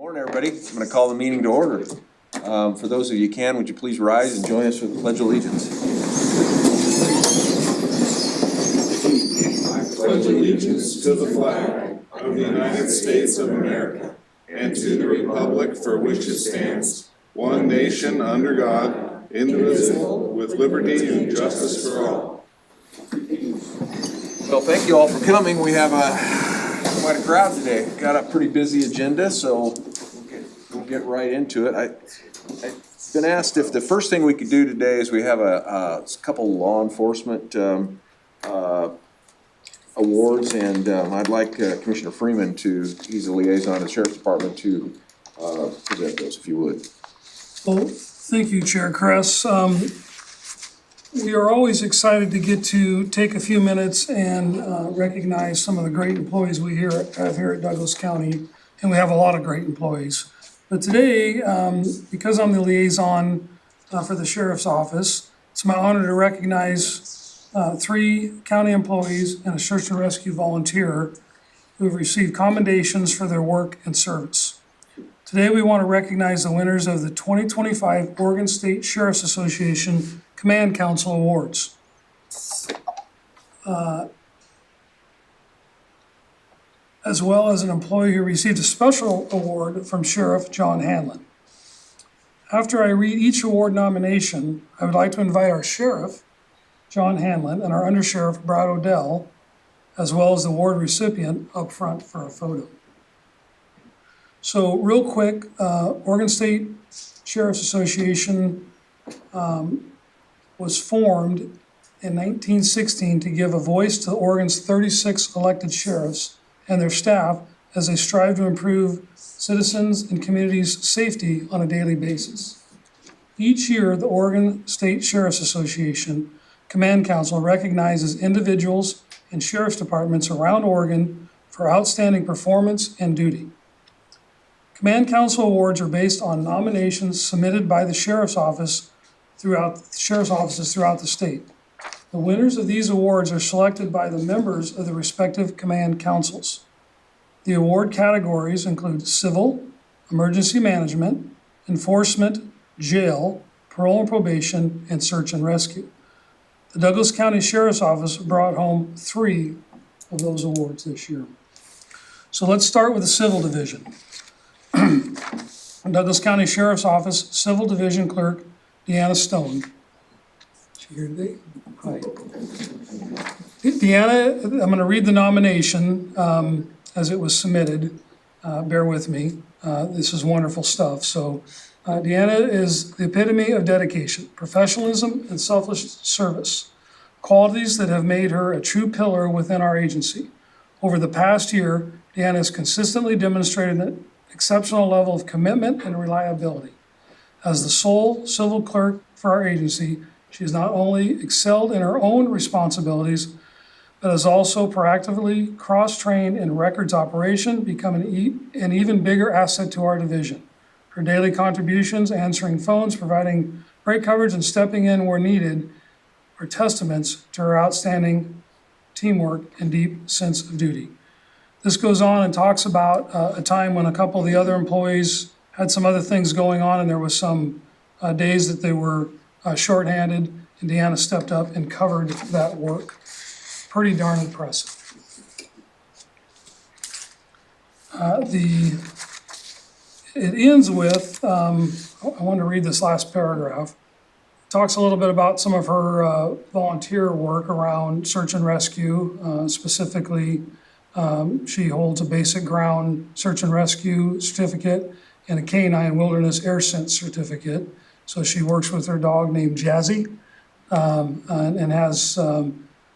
Morning, everybody. I'm going to call the meeting to order. For those of you who can, would you please rise and join us for the Pledge of Allegiance? I pledge allegiance to the flag of the United States of America and to the republic for which it stands, one nation under God, indivisible, with liberty and justice for all. Well, thank you all for coming. We have quite a crowd today. Got a pretty busy agenda, so we'll get right into it. I've been asked if the first thing we could do today is we have a couple law enforcement awards, and I'd like Commissioner Freeman he's a liaison to the Sheriff's Department, to present those, if you would. Well, thank you, Chair Kress. We are always excited to get to take a few minutes and recognize some of the great employees we have here at Douglas County, and we have a lot of great employees. But today, because I'm the liaison for the Sheriff's Office, it's my honor to recognize 3 county employees and a search and rescue volunteer who have received commendations for their work and service. Today, we want to recognize the winners of the 2025 Oregon State Sheriff's Association Command Council Awards. As well as an employee who received a special award from Sheriff John Hanlon. After I read each award nomination, I would like to invite our Sheriff, John Hanlon, and our Undersheriff, Brad Odell, as well as the award recipient, up front for a photo. So real quick, Oregon State Sheriff's Association was formed in 1916 to give a voice to Oregon's 36 elected sheriffs and their staff as they strive to improve citizens and communities' safety on a daily basis. Each year, the Oregon State Sheriff's Association Command Council recognizes individuals and sheriff's departments around Oregon for outstanding performance and duty. Command Council awards are based on nominations submitted by the sheriff's offices throughout the state. The winners of these awards are selected by the members of the respective command councils. The award categories include civil, emergency management, enforcement, jail, parole and probation, and search and rescue. The Douglas County Sheriff's Office brought home 3 of those awards this year. So let's start with the civil division. Douglas County Sheriff's Office Civil Division Clerk Deanna Stone. Here today. Hi. Deanna, I'm going to read the nomination as it was submitted. Bear with me. This is wonderful stuff. So Deanna is the epitome of dedication, professionalism, and selfless service, qualities that have made her a true pillar within our agency. Over the past year, Deanna has consistently demonstrated an exceptional level of commitment and reliability. As the sole civil clerk for our agency, she has not only excelled in her own responsibilities, but has also proactively cross-trained in records operation, becoming an even bigger asset to our division. Her daily contributions, answering phones, providing break coverage, and stepping in where needed are testaments to her outstanding teamwork and deep sense of duty. This goes on and talks about a time when a couple of the other employees had some other things going on, and there was some days that they were shorthanded, and Deanna stepped up and covered that work. Pretty darn impressive. It ends with, I want to read this last paragraph. It talks a little bit about some of her volunteer work around search and rescue. Specifically, she holds a basic ground search and rescue certificate and a canine wilderness air sense certificate. So she works with her dog named Jazzy and has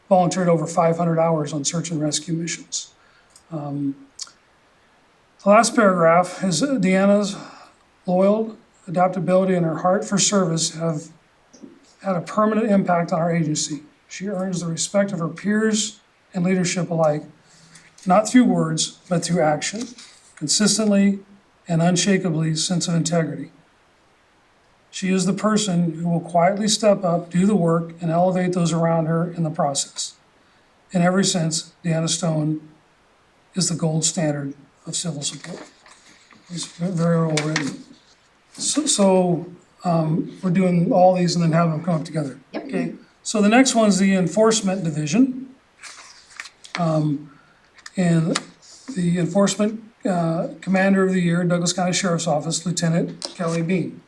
volunteered over 500 hours on search and rescue missions. The last paragraph is Deanna's loyal adaptability and her heart for service have had a permanent impact on our agency. She earns the respect of her peers and leadership alike, not through words, but through action, consistently and unshakably sense of integrity. She is the person who will quietly step up, do the work, and elevate those around her in the process. In every sense, Deanna Stone is the gold standard of civil support. It's very well written. We're doing all these and then having them come up together. Yep. Okay, so the next one's the Enforcement Division. And the Enforcement Commander of the Year, Douglas County Sheriff's Office, Lieutenant Kelly Bean.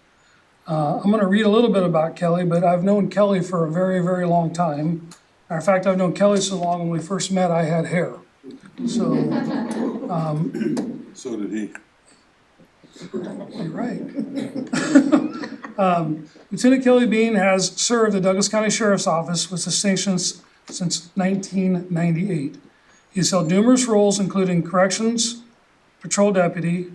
I'm gonna read a little bit about Kelly, but I've known Kelly for a very, very long time. Matter of fact, I've known Kelly so long, when we first met, I had hair. So, So did he. you're right. Lieutenant Kelly Bean has served the Douglas County Sheriff's Office with distinctions since 1998. He's held numerous roles, including corrections, patrol deputy,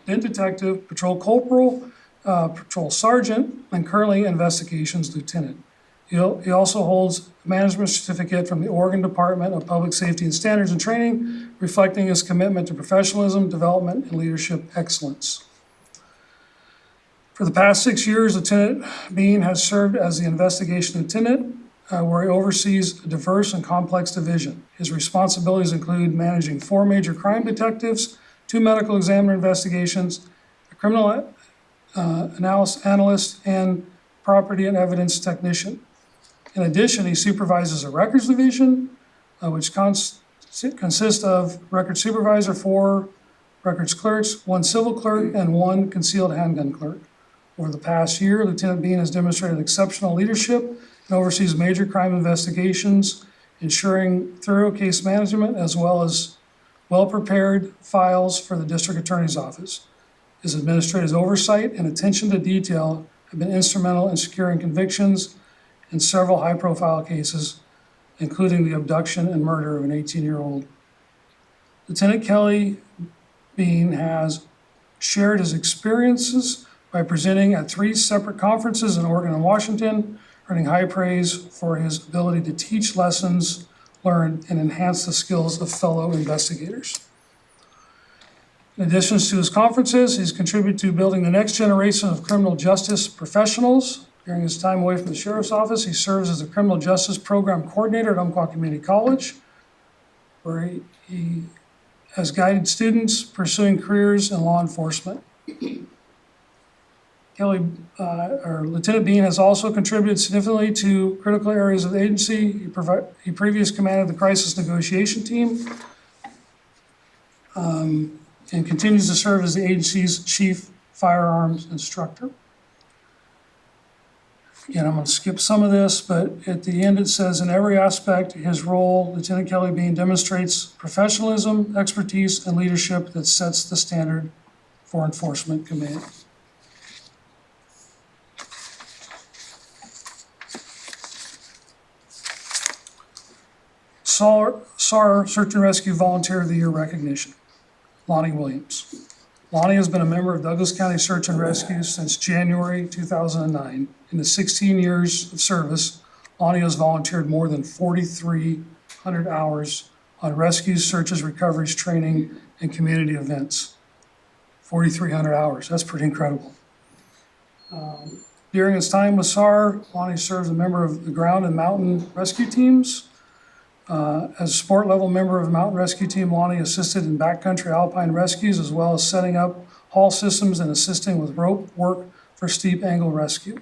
then detective, patrol corporal, patrol sergeant, and currently investigations lieutenant. He also holds a management certificate from the Oregon Department of Public Safety and Standards and Training, reflecting his commitment to professionalism, development, and leadership excellence. For the past 6 years, Lieutenant Bean has served as the investigation lieutenant, where he oversees a diverse and complex division. His responsibilities include managing 4 major crime detectives, 2 medical examiner investigations, a criminal analyst, and property and evidence technician. In addition, he supervises a records division, which consists of record supervisor, 4 records clerks, 1 civil clerk, and 1 concealed handgun clerk. Over the past year, Lieutenant Bean has demonstrated exceptional leadership and oversees major crime investigations, ensuring thorough case management as well as well-prepared files for the district attorney's office. His administrative oversight and attention to detail have been instrumental in securing convictions in several high-profile cases, including the abduction and murder of an 18-year-old. Lieutenant Kelly Bean has shared his experiences by presenting at 3 separate conferences in Oregon and Washington, earning high praise for his ability to teach lessons learned and enhance the skills of fellow investigators. In addition to his conferences, he's contributed to building the next generation of criminal justice professionals. During his time away from the Sheriff's Office, he serves as the Criminal Justice Program Coordinator at Umpqua Community College, where he has guided students pursuing careers in law enforcement. Lieutenant Bean has also contributed significantly to critical areas of the agency. He previously commanded the crisis negotiation team, and continues to serve as the agency's chief firearms instructor. Again, I'm going to skip some of this, but at the end it says, in every aspect of his role, Lieutenant Kelly Bean demonstrates professionalism, expertise, and leadership that sets the standard for enforcement command. SAR Search and Rescue Volunteer of the Year recognition, Lonnie Williams. Lonnie has been a member of Douglas County Search and Rescue since January 2009. In the 16 years of service, Lonnie has volunteered more than 4,300 hours on rescues, searches, recoveries, training, and community events. 4,300 hours, that's pretty incredible. During his time with SAR, Lonnie served as a member of the ground and mountain rescue teams. As a sport level member of the mountain rescue team, Lonnie assisted in backcountry alpine rescues as well as setting up haul systems and assisting with rope work for steep angle rescue.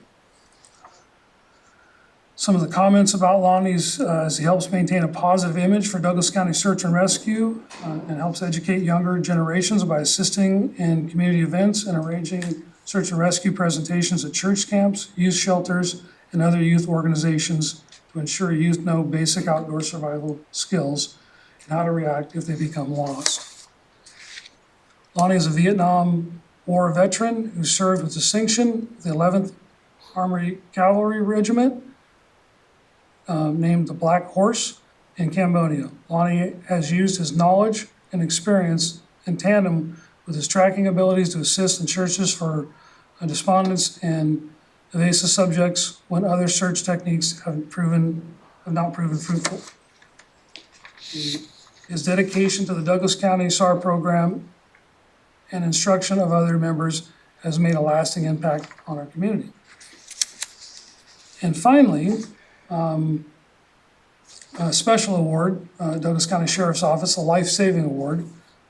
Some of the comments about Lonnie's is he helps maintain a positive image for Douglas County Search and Rescue and helps educate younger generations by assisting in community events and arranging search and rescue presentations at church camps, youth shelters, and other youth organizations to ensure youth know basic outdoor survival skills and how to react if they become lost. Lonnie is a Vietnam War veteran who served with distinction with the 11th Armored Cavalry Regiment, named the Black Horse in Cambodia. Lonnie has used his knowledge and experience in tandem with his tracking abilities to assist in searches for despondents and evasive subjects when other search techniques have not proven fruitful. His dedication to the Douglas County SAR program and instruction of other members has made a lasting impact on our community. And finally, a special award, Douglas County Sheriff's Office, a life-saving award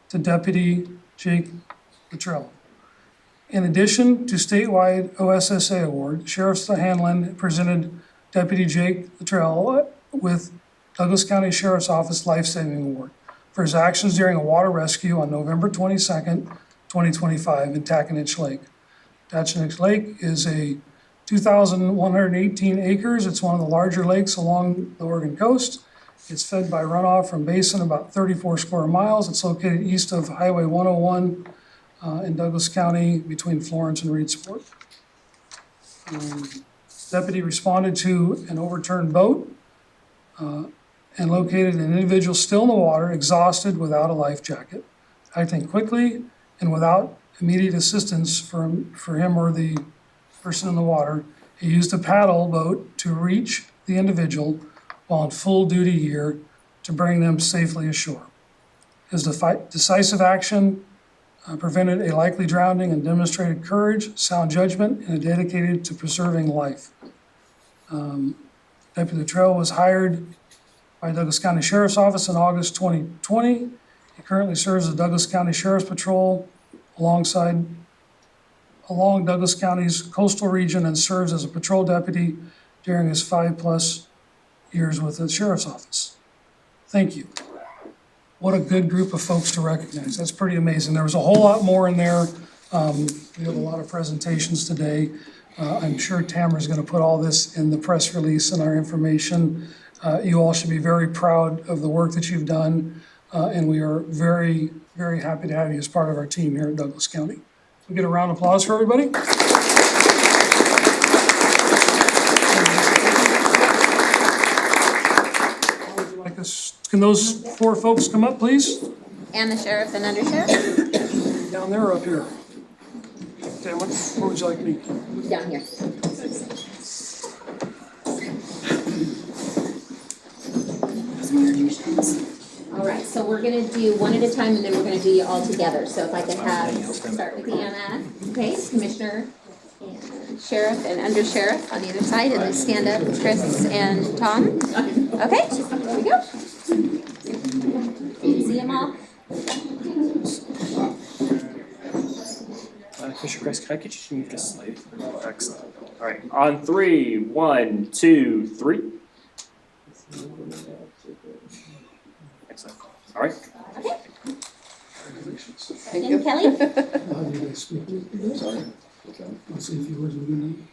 to Deputy Jake Luttrell. In addition to statewide OSSA award, Sheriff Hanlon presented Deputy Jake Luttrell with Douglas County Sheriff's Office Life Saving Award for his actions during a water rescue on November 22nd, 2025 in Taconich Lake. Taconich Lake is a 2,118 acres. It's one of the larger lakes along the Oregon coast. It's fed by runoff from basin about 34 square miles. It's located east of Highway 101 in Douglas County between Florence and Reedsport. Deputy responded to an overturned boat and located an individual still in the water, exhausted, without a life jacket. Acting quickly and without immediate assistance for him or the person in the water, he used a paddle boat to reach the individual while in full duty gear to bring them safely ashore. His decisive action prevented a likely drowning and demonstrated courage, sound judgment, and dedicated to preserving life. Deputy Luttrell was hired by Douglas County Sheriff's Office in August 2020. He currently serves the Douglas County Sheriff's Patrol along Douglas County's coastal region and serves as a patrol deputy during his 5+ years with the Sheriff's Office. Thank you. What a good group of folks to recognize. That's pretty amazing. There was a whole lot more in there. We have a lot of presentations today. I'm sure Tamara's going to put all this in the press release and our information. You all should be very proud of the work that you've done, and we are very, very happy to have you as part of our team here at Douglas County. Can we get a round of applause for everybody? Can those 4 folks come up, please? And the sheriff and undersheriff? Down there or up here? Tamara, where would you like me? Down here. All right, so we're gonna do one at a time and then we're gonna do you all together. So if I could have, start with Deanna, okay, Commissioner and Sheriff and Undersheriff on either side, and then stand up, Chris and Tom. Okay, here we go. Can you see them all? Commissioner Chris, can I get you to move just slightly? Excellent. All right, on 3, 1, 2, 3. Excellent. All right. Okay. And Kelly? Sorry. I'll say a few words with you.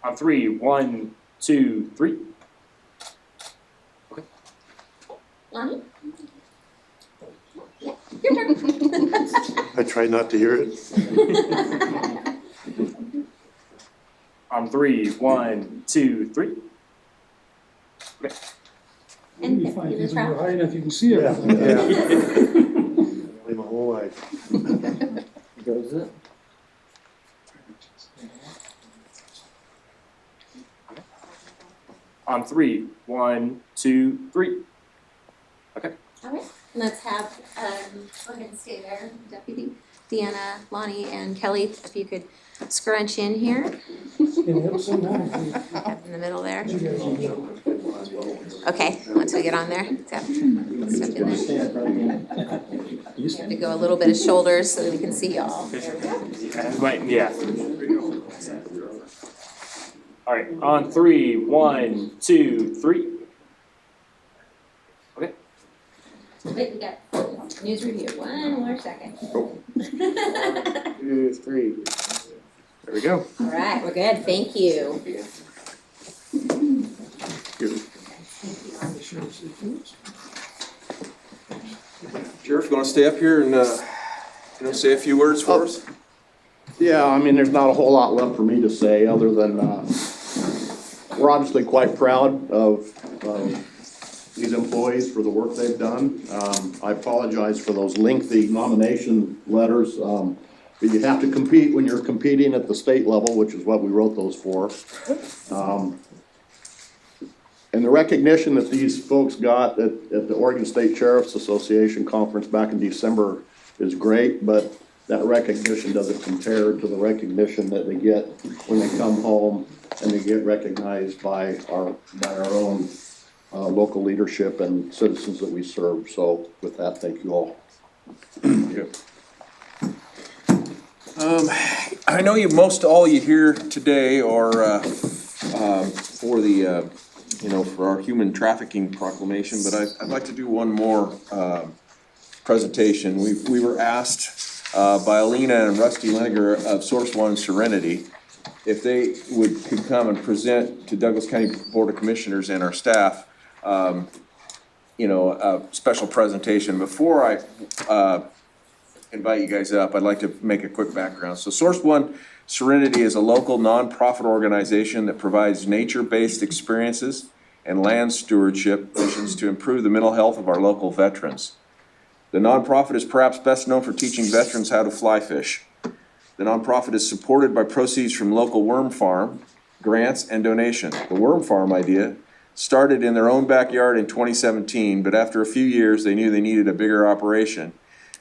On 3, 1, 2, 3. Okay. Lonnie? Yeah, your turn. I try not to hear it. On 3, 1, 2, 3. Okay. And You'll be fine, give because it a when you're try. high enough, you can see it. My whole life. Goes it. On 3, 1, 2, 3. Okay. All right, let's have, go ahead and stay there, Deputy. Deanna, Lonnie, and Kelly, if you could scrunch in here, in the middle there. Okay, once we get on there, step in there. You have to go a little bit of shoulders so that we can see y'all. Right, yeah. All right, on 3, 1, 2, 3. Okay. Wait, we got news review, one more second. 2, 3. There we go. All right, we're good, thank you. Sheriff, you want to stay up here and say a few words for us? Yeah, I mean, there's not a whole lot left for me to say, other than, we're obviously quite proud of, these employees for the work they've done. I apologize for those lengthy nomination letters. But you have to compete when you're competing at the state level, which is what we wrote those for. And the recognition that these folks got at the Oregon State Sheriff's Association Conference back in December is great, but that recognition doesn't compare to the recognition that they get when they come home and they get recognized by our own local leadership and citizens that we serve. So with that, thank you all. I know most all you hear today are, for the, for our human trafficking proclamation, but I'd like to do one more, presentation. We were asked, by Alina and Rusty Leniger of Source One Serenity, if they could come and present to Douglas County Board of Commissioners and our staff, a special presentation. Before I, invite you guys up, I'd like to make a quick background. So Source One Serenity is a local nonprofit organization that provides nature-based experiences and land stewardship missions to improve the mental health of our local veterans. The nonprofit is perhaps best known for teaching veterans how to fly fish. The nonprofit is supported by proceeds from local worm farm, grants, and donation. The worm farm idea started in their own backyard in 2017, but after a few years, they knew they needed a bigger operation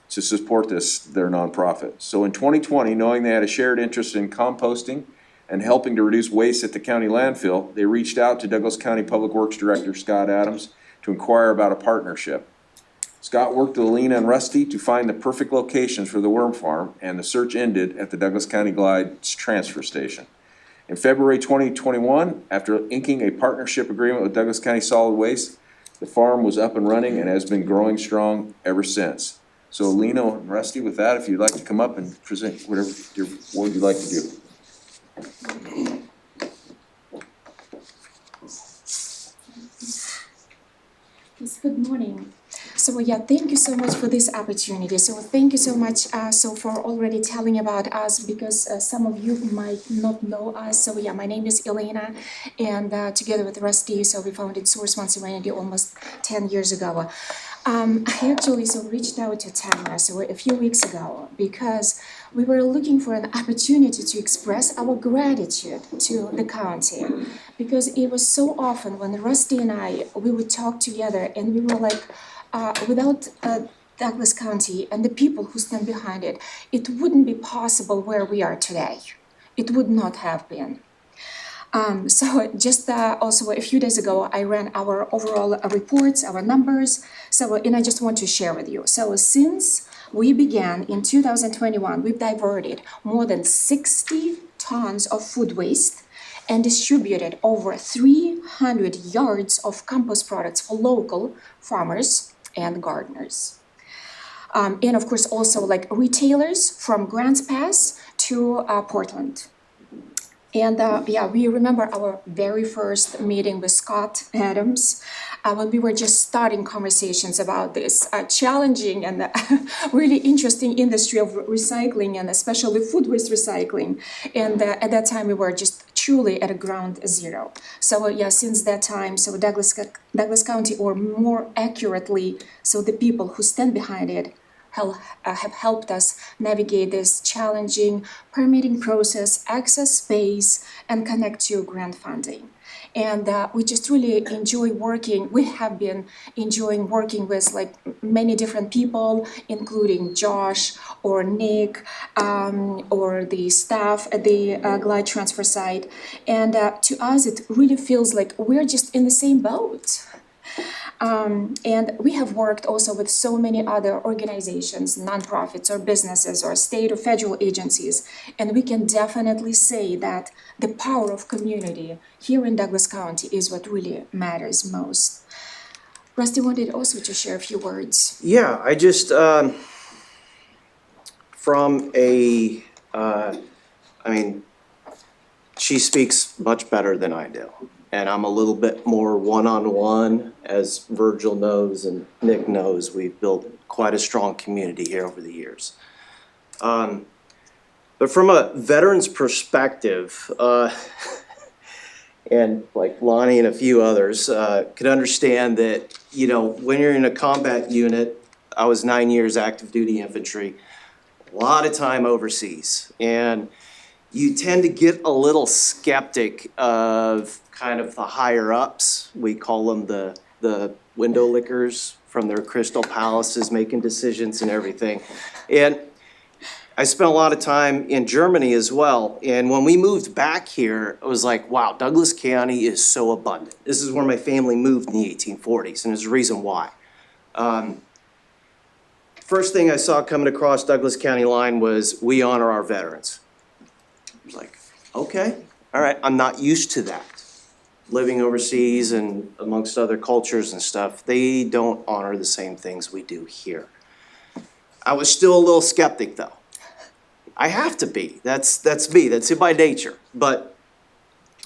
to support their nonprofit. So in 2020, knowing they had a shared interest in composting and helping to reduce waste at the county landfill, they reached out to Douglas County Public Works Director Scott Adams to inquire about a partnership. Scott worked with Alina and Rusty to find the perfect locations for the worm farm, and the search ended at the Douglas County Glide's transfer station. In February 2021, after inking a partnership agreement with Douglas County Solid Waste, the farm was up and running and has been growing strong ever since. So Alina and Rusty, with that, if you'd like to come up and present what you'd like to do. Yes, good morning. So yeah, thank you so much for this opportunity. So thank you so much for already telling about us, because some of you might not know us. So yeah, my name is Elena, and together with Rusty, so we founded Source One Serenity almost 10 years ago. I actually reached out to Tanya a few weeks ago because we were looking for an opportunity to express our gratitude to the county, because it was so often when Rusty and we would talk together and we were like, without Douglas County and the people who stand behind it, it wouldn't be possible where we are today. It would not have been. So just also a few days ago, I ran our overall reports, our numbers. And I just want to share with you. So since we began in 2021, we've diverted more than 60 tons of food waste and distributed over 300 yards of compost products for local farmers and gardeners. And of course, also like retailers from Grants Pass to Portland. And we remember our very first meeting with Scott Adams when we were just starting conversations about this challenging and really interesting industry of recycling, and especially food waste recycling. And at that time, we were just truly at a ground zero. So since that time, Douglas County, or more accurately, the people who stand behind it, have helped us navigate this challenging permitting process, access space, and connect to grant funding. And we just really enjoy working. We have been enjoying working with like many different people, including Josh or Nick or the staff at the Glide transfer site. And to us, it really feels like we're just in the same boat. And we have worked also with so many other organizations, nonprofits or businesses or state or federal agencies. And we can definitely say that the power of community here in Douglas County is what really matters most. Rusty wanted also to share a few words. Yeah, I just, she speaks much better than I do. And I'm a little bit more one-on-one, as Virgil knows and Nick knows. We've built quite a strong community here over the years. But from a veteran's perspective, and like Lonnie and a few others could understand that, when you're in a combat unit, I was 9 years active duty infantry, a lot of time overseas. And you tend to get a little skeptic of kind of the higher ups. We call them the window lickers from their crystal palaces making decisions and everything. And I spent a lot of time in Germany as well, and when we moved back here, it was like, wow, Douglas County is so abundant. This is where my family moved in the 1840s, and there's a reason why. First thing I saw coming across Douglas County line was, we honor our veterans. I was like, okay, all right, I'm not used to that. Living overseas and amongst other cultures and stuff, they don't honor the same things we do here. I was still a little skeptic though. I have to be, that's me, that's in my nature. But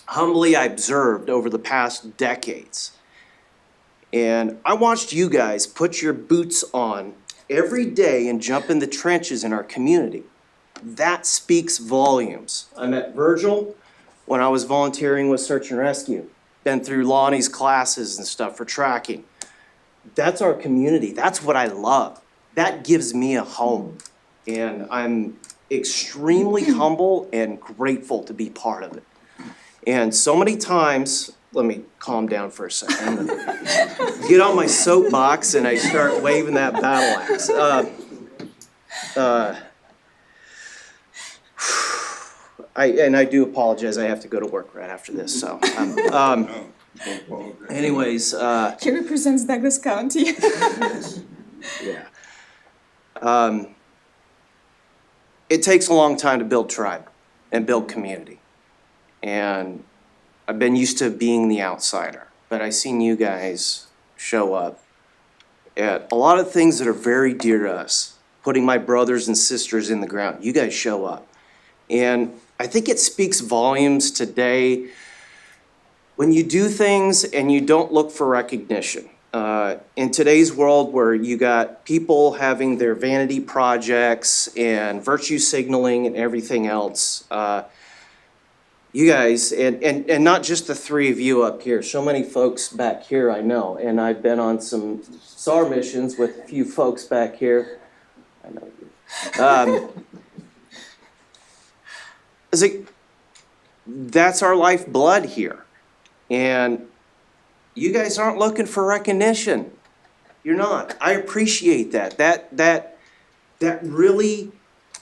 humbly I observed over the past decades. And I watched you guys put your boots on every day and jump in the trenches in our community. That speaks volumes. I met Virgil when I was volunteering with Search and Rescue. Been through Lonnie's classes and stuff for tracking. That's our community. That's what I love. That gives me a home. And I'm extremely humble and grateful to be part of it. And so many times, let me calm down for a second. Get on my soapbox and I start waving that battle axe. I do apologize, I have to go to work right after this, so. Anyways, He represents Douglas County. yeah. It takes a long time to build tribe and build community. And I've been used to being the outsider, but I seen you guys show up at a lot of things that are very dear to us, putting my brothers and sisters in the ground. You guys show up. And I think it speaks volumes today when you do things and you don't look for recognition. In today's world where you got people having their vanity projects and virtue signaling and everything else, you guys, and not just the three of you up here, so many folks back here I know, and I've been on some SAR missions with a few folks back here. I know you. It's like, that's our lifeblood here. And you guys aren't looking for recognition. You're not. I appreciate that. That really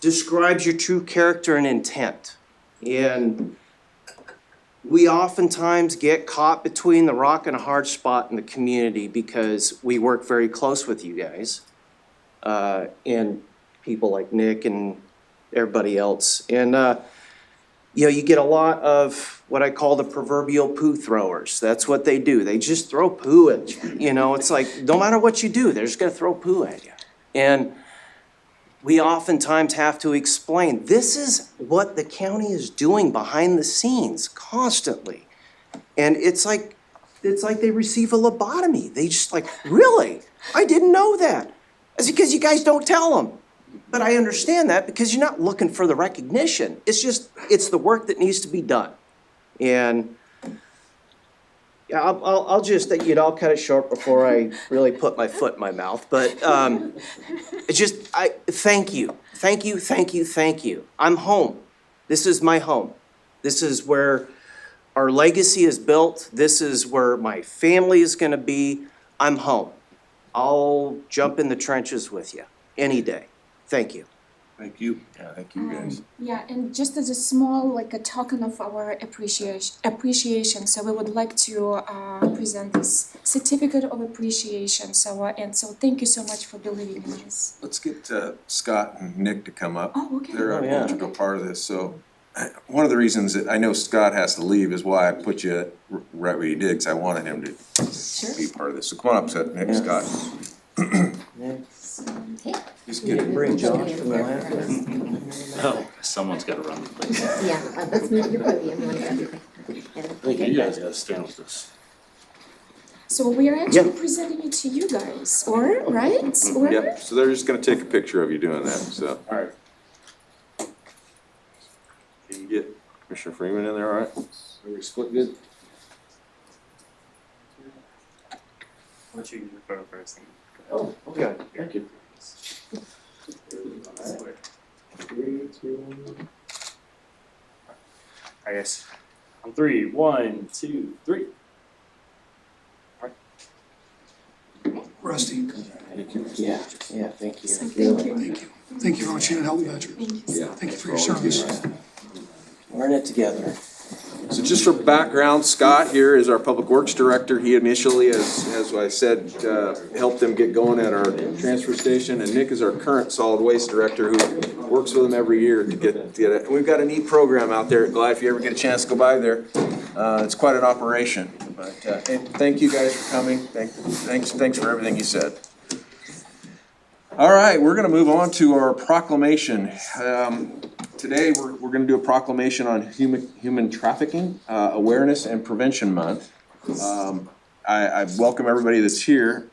describes your true character and intent. And we oftentimes get caught between the rock and a hard spot in the community because we work very close with you guys. And people like Nick and everybody else. And you know, you get a lot of what I call the proverbial poo throwers. That's what they do. They just throw poo at you. You know, it's like, no matter what you do, they're just gonna throw poo at you. And we oftentimes have to explain, this is what the county is doing behind the scenes constantly. And it's like they receive a lobotomy. They just like, really? I didn't know that. It's because you guys don't tell them. But I understand that because you're not looking for the recognition. It's just, it's the work that needs to be done. And yeah, I'll just, you know, I'll cut it short before I really put my foot in my mouth. But it's just, thank you. Thank you, thank you, thank you. I'm home. This is my home. This is where our legacy is built. This is where my family is gonna be. I'm home. I'll jump in the trenches with you any day. Thank you. Thank you. Yeah, thank you guys. Yeah, and just as a small, like a token of our appreciation, so we would like to present this certificate of appreciation. So so thank you so much for believing in us. Let's get Scott and Nick to come up. Oh, okay. They're Oh, an yeah. integral part of this, so one of the reasons that I know Scott has to leave is why I put you right where you did, because I wanted him to be part of this. So come on up, Nick, Yeah. Scott. Okay. Just You get can bring Josh from the last. Oh, someone's gotta run the place. Yeah, let's move your podium. You wanna grab your- I think you guys gotta stand with this. So we are actually presenting it to you guys, or right? Or Yep, so they're just gonna take a picture of you doing that, so. All right. You can get Commissioner Freeman in there, all right? Are we split good? Why don't you use the photo first? Oh, okay, thank you. I guess on 3, 1, 2, 3. Rusty. Yeah, thank you. So thank you. Thank you very much, Lieutenant Helton Badger. Thank you. So Thank you for your service. Learn it together. So just for background, Scott here is our Public Works Director. He initially, as I said, helped them get going at our transfer station. And Nick is our current Solid Waste Director who works with them every year to get it. And we've got a neat program out there. Glad if you ever get a chance to go by there. It's quite an operation. But and thank you guys for coming. Thanks for everything you said. All right, we're gonna move on to our proclamation. Today, we're gonna do a proclamation on human trafficking, awareness and prevention month. I welcome everybody that's here.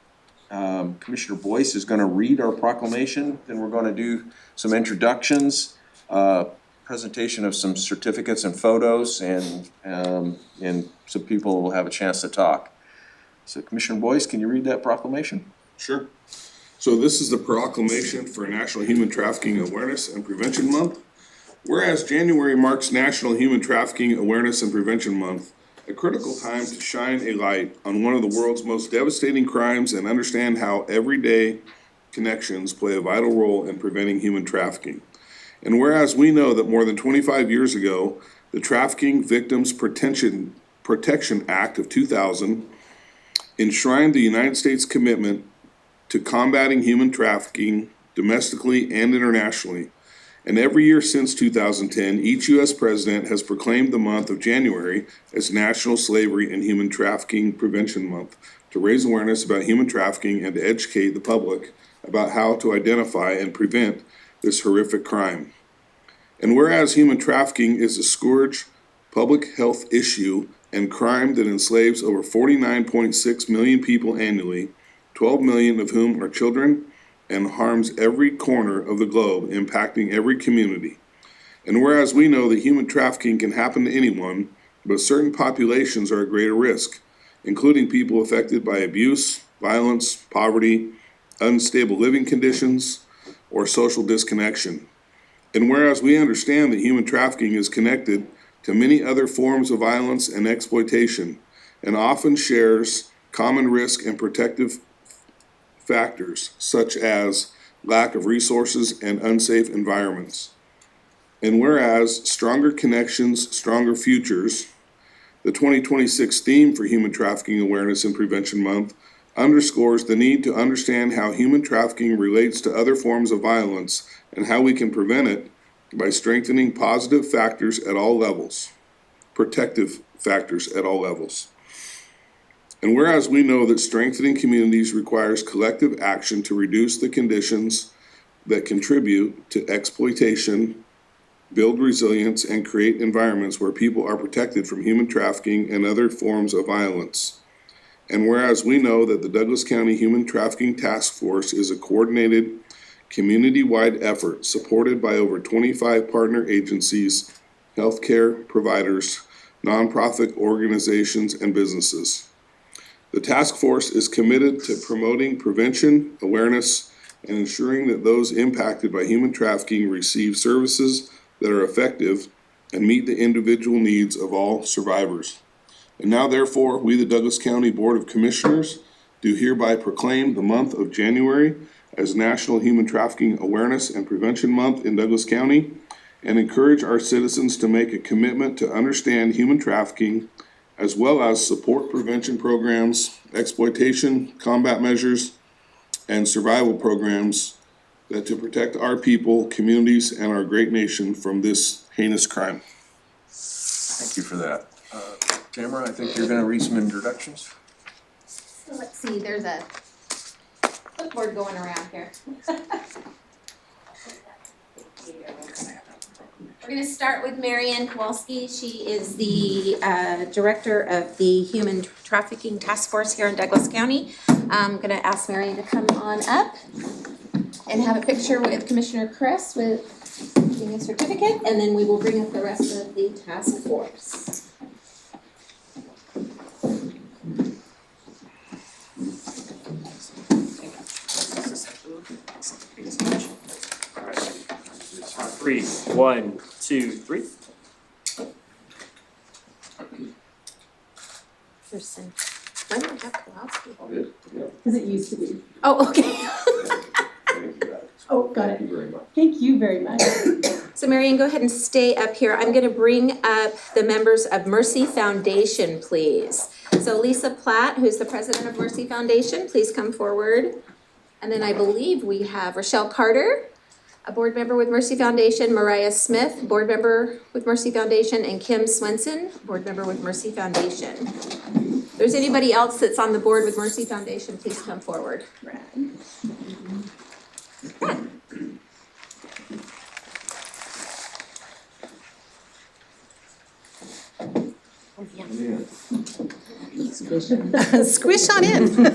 Commissioner Boyce is gonna read our proclamation, then we're gonna do some introductions, presentation of some certificates and photos, and so people will have a chance to talk. So Commissioner Boyce, can you read that proclamation? Sure. So this is the proclamation for National Human Trafficking Awareness and Prevention Month. Whereas January marks National Human Trafficking Awareness and Prevention Month, a critical time to shine a light on one of the world's most devastating crimes and understand how everyday connections play a vital role in preventing human trafficking. And whereas we know that more than 25 years ago, the Trafficking Victims Protection Act of 2000 enshrined the United States commitment to combating human trafficking domestically and internationally. And every year since 2010, each U.S. president has proclaimed the month of January as National Slavery and Human Trafficking Prevention Month to raise awareness about human trafficking and to educate the public about how to identify and prevent this horrific crime. And whereas human trafficking is a scourge, public health issue, and crime that enslaves over 49.6 million people annually, 12 million of whom are children, and harms every corner of the globe, impacting every community. And whereas we know that human trafficking can happen to anyone, but certain populations are at greater risk, including people affected by abuse, violence, poverty, unstable living conditions, or social disconnection. And whereas we understand that human trafficking is connected to many other forms of violence and exploitation, and often shares common risk and protective factors such as lack of resources and unsafe environments. And whereas stronger connections, stronger futures, the 2026 theme for Human Trafficking Awareness and Prevention Month underscores the need to understand how human trafficking relates to other forms of violence and how we can prevent it by strengthening positive factors at all levels, protective factors at all levels. And whereas we know that strengthening communities requires collective action to reduce the conditions that contribute to exploitation, build resilience, and create environments where people are protected from human trafficking and other forms of violence. And whereas we know that the Douglas County Human Trafficking Task Force is a coordinated, community-wide effort supported by over 25 partner agencies, healthcare providers, nonprofit organizations, and businesses. The task force is committed to promoting prevention, awareness, and ensuring that those impacted by human trafficking receive services that are effective and meet the individual needs of all survivors. And now therefore, we the Douglas County Board of Commissioners do hereby proclaim the month of January as National Human Trafficking Awareness and Prevention Month in Douglas County, and encourage our citizens to make a commitment to understand human trafficking, as well as support prevention programs, exploitation, combat measures, and survival programs that to protect our people, communities, and our great nation from this heinous crime. Thank you for that. Tamara, I think you're gonna read some introductions. So let's see, there's a clipboard going around here. We're gonna start with Marianne Kowalski. She is the Director of the Human Trafficking Task Force here in Douglas County. I'm gonna ask Marianne to come on up and have a picture with Commissioner Kress with getting a certificate, and then we will bring up the rest of the task force. Three, 1, 2, 3. Person. Why do I have Kowalski? Because it used to be. Oh, okay. Oh, got it. Thank you very much. So Marianne, go ahead and stay up here. I'm gonna bring up the members of Mercy Foundation, please. So Lisa Platt, who's the president of Mercy Foundation, please come forward. And then I believe we have Rochelle Carter, a board member with Mercy Foundation, Mariah Smith, board member with Mercy Foundation, and Kim Swenson, board member with Mercy Foundation. If there's anybody else that's on the board with Mercy Foundation, please come forward. Squish on in.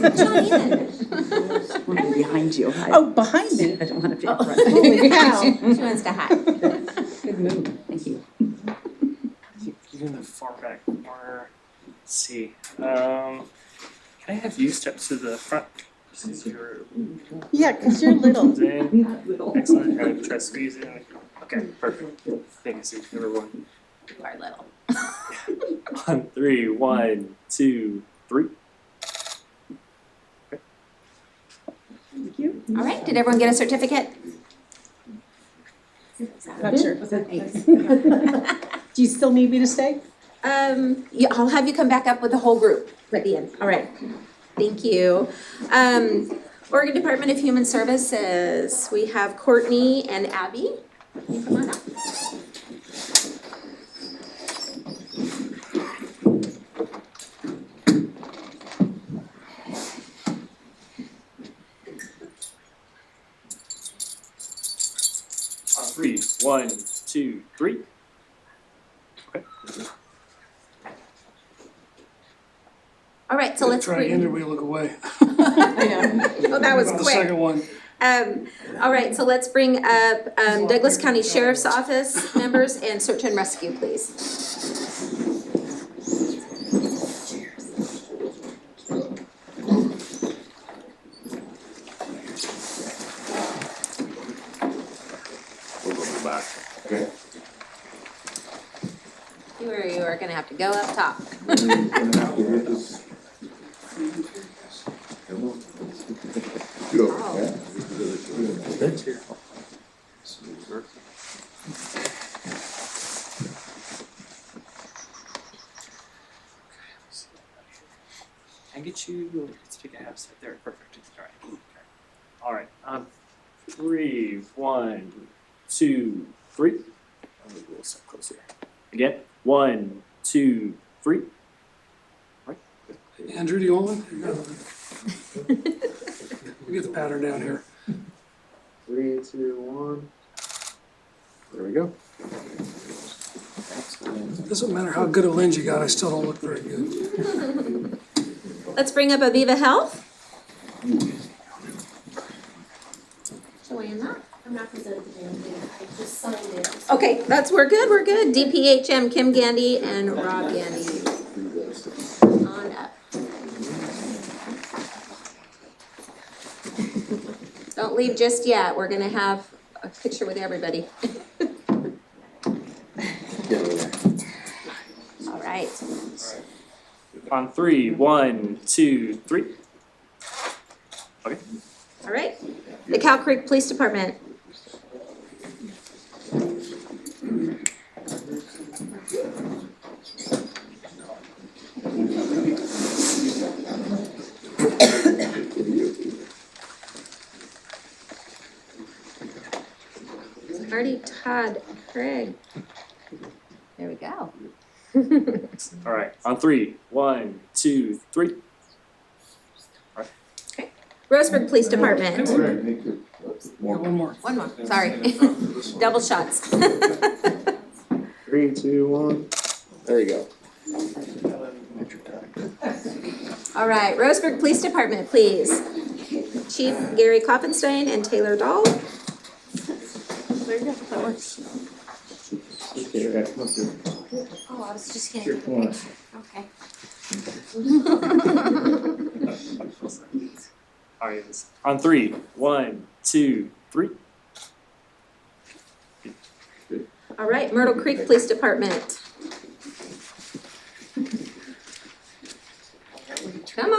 I'm behind you. Oh, behind me? I don't want to be in front. Holy cow. She wants to hide. Good move. Thank you. You're in the far back corner. Let's see. Can I have you step to the front? Since you're Yeah, because you're little. in. Excellent. And try to squeeze in. Okay, perfect. Thank you, so everyone. You are little. On 3, 1, 2, 3. Thank you. All right, did everyone get a certificate? Not sure. Thanks. Do you still need me to stay? Yeah, I'll have you come back up with the whole group at the end. All right, thank you. Oregon Department of Human Services, we have Courtney and Abby. You come on up. On 3, 1, 2, 3. Okay. All right, so let's Try bring. again, or we look away. Oh, that was The quick. second one. All right, so let's bring up Douglas County Sheriff's Office members and search and rescue, please. You are gonna have to go up top. Can I get you? Let's take a half step there. Perfect. All right. On 3, 1, 2, 3. I'm gonna go a little step closer. Again. 1, 2, 3. Right. Andrew, do you want one? We get the pattern down here. 3, 2, 1. There we go. Doesn't matter how good a lens you got, I still don't look very good. Let's bring up Aviva Health. Joanna? I'm not presenting anything, I just signed it. Okay, we're good. DPHM, Kim Gandy and Rob Gandy. On up. Don't leave just yet, we're gonna have a picture with everybody. All right. On 3, 1, 2, 3. Okay. All right, the Cow Creek Police Department. Marty, Todd, Craig. There we go. All right. On 3, 1, 2, 3. Roseburg Police Department. One more. One more, sorry. Double shots. 3, 2, 1. There you go. All right, Roseburg Police Department, please. Chief Gary Koffenstein and Taylor Dahl. There you go, that works. Oh, I was just gonna take a picture. Okay. All right. On 3, 1, 2, 3. All right, Myrtle Creek Police Department. Come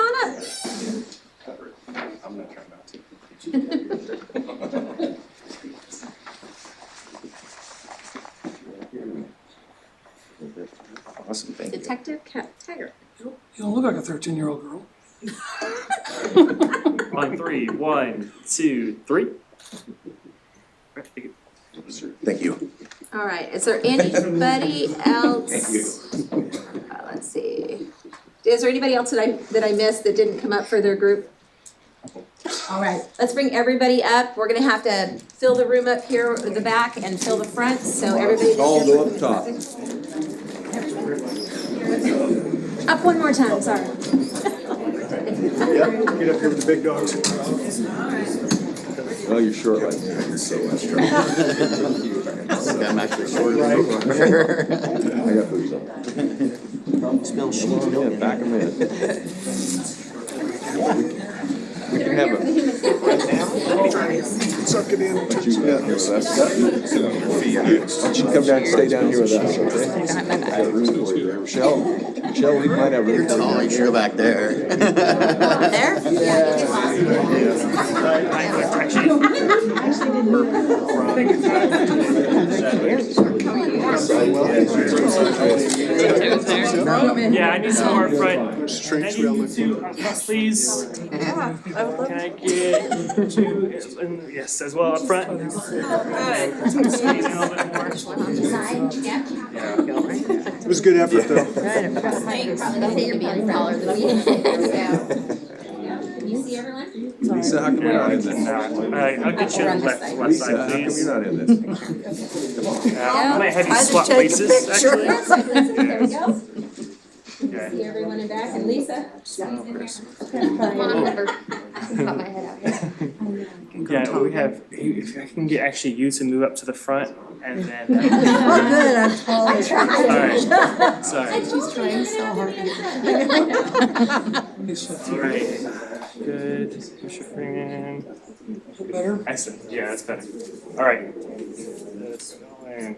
Awesome, thank you. Detective Taggart. You don't look like a 13-year-old girl. On three, 1, 2, 3. Thank you. All right, is there anybody else? Let's see. Is there anybody else that I missed that didn't come up for their group? All right, let's bring everybody up. We're gonna have to fill the room up here at the back and fill the front, so everybody. All go up top. Up one more time, sorry. Yep, get up here with the big dogs. Well, you're short like that, so that's true. I'm actually shorter than you are. I got boots on. Smell shit. Yeah, back 'em in. We can have a. Suck it in. You can down here with us. Why don't you come down and stay down here with us, okay? Got room for you there. Michelle, we might have room. Oh, you should go back there. There? Yeah. Yeah, I need some more front. I need two, please. Can I get two, yes, as well up front? Squeeze in a little bit more. It was a good effort, though. Probably you're being taller than me. You see everyone? Lisa, how come you're not in this? Alright, I'll get you on the left Lisa, side, how come please. you're not in this? I might have you swap places, actually. There we go. Okay. See everyone in back, and Lisa. Come on over. Pop my head out here. Yeah, we have, if I can get actually you to move up to the front, and then. Oh, good, I'm taller. Alright, sorry. She's trying so hard to Alright, good, push your finger in. Better? Excellent, yeah, that's better. Alright. Let's go in.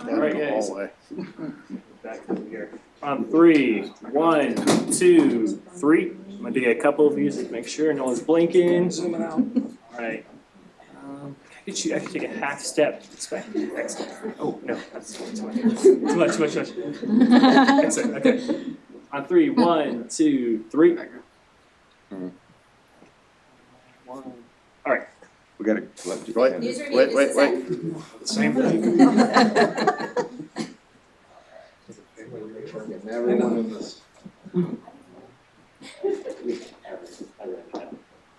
Alright, guys. Back over here. On 3, 1, 2, 3. I'm gonna do a couple of these to make sure no one's blinking. Zooming out. Alright. I can take a half step this way. Excellent. Oh, no, that's too much. Too much. Excellent, okay. On 3, 1, 2, 3. Alright. We gotta let you. Wait. Same thing. Everyone in this.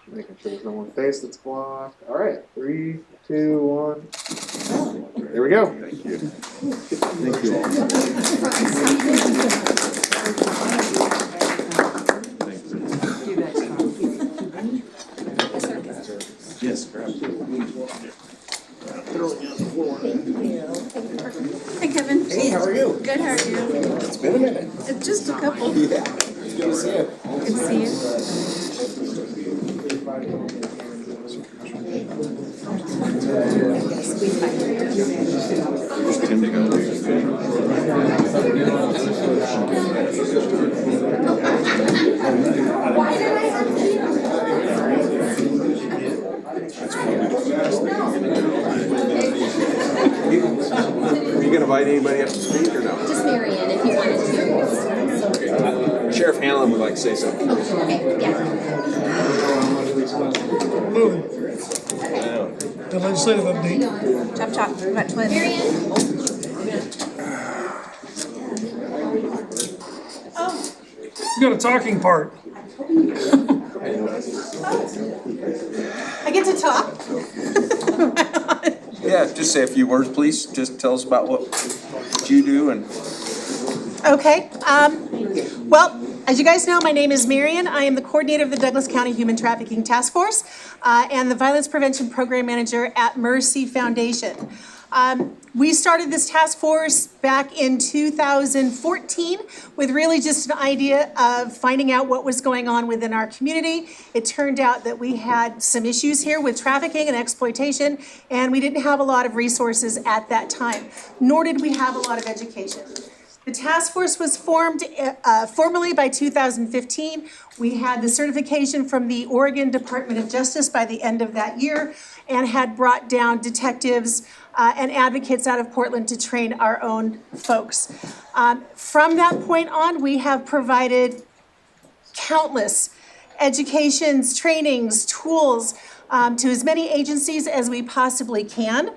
Making sure there's no one face that's blocked. All right, 3, 2, 1. There we go. Thank you. Thank you all. Yes, grab. Hey, Kevin. Hey, how are you? Good, how are you? It's been a minute. Just a couple. Yeah. Good to see you. Good to see you. Here's Tim to go. Are you gonna invite anybody up to speak or no? Just Marianne, if you wanted to. Sheriff Hanlon would like to say something. Okay, yeah. Moving. The legislative update. Chop, chop, got twins. Marianne? You got a talking part. I get to talk? Yeah, just say a few words, please. Just tell us about what you do and. Okay, well, as you guys know, my name is Marian. I am the coordinator of the Douglas County Human Trafficking Task Force and the Violence Prevention Program Manager at Mercy Foundation. We started this task force back in 2014 with really just an idea of finding out what was going on within our community. It turned out that we had some issues here with trafficking and exploitation, and we didn't have a lot of resources at that time, nor did we have a lot of education. The task force was formed formally by 2015. We had the certification from the Oregon Department of Justice by the end of that year and had brought down detectives and advocates out of Portland to train our own folks. From that point on, we have provided countless educations, trainings, tools to as many agencies as we possibly can.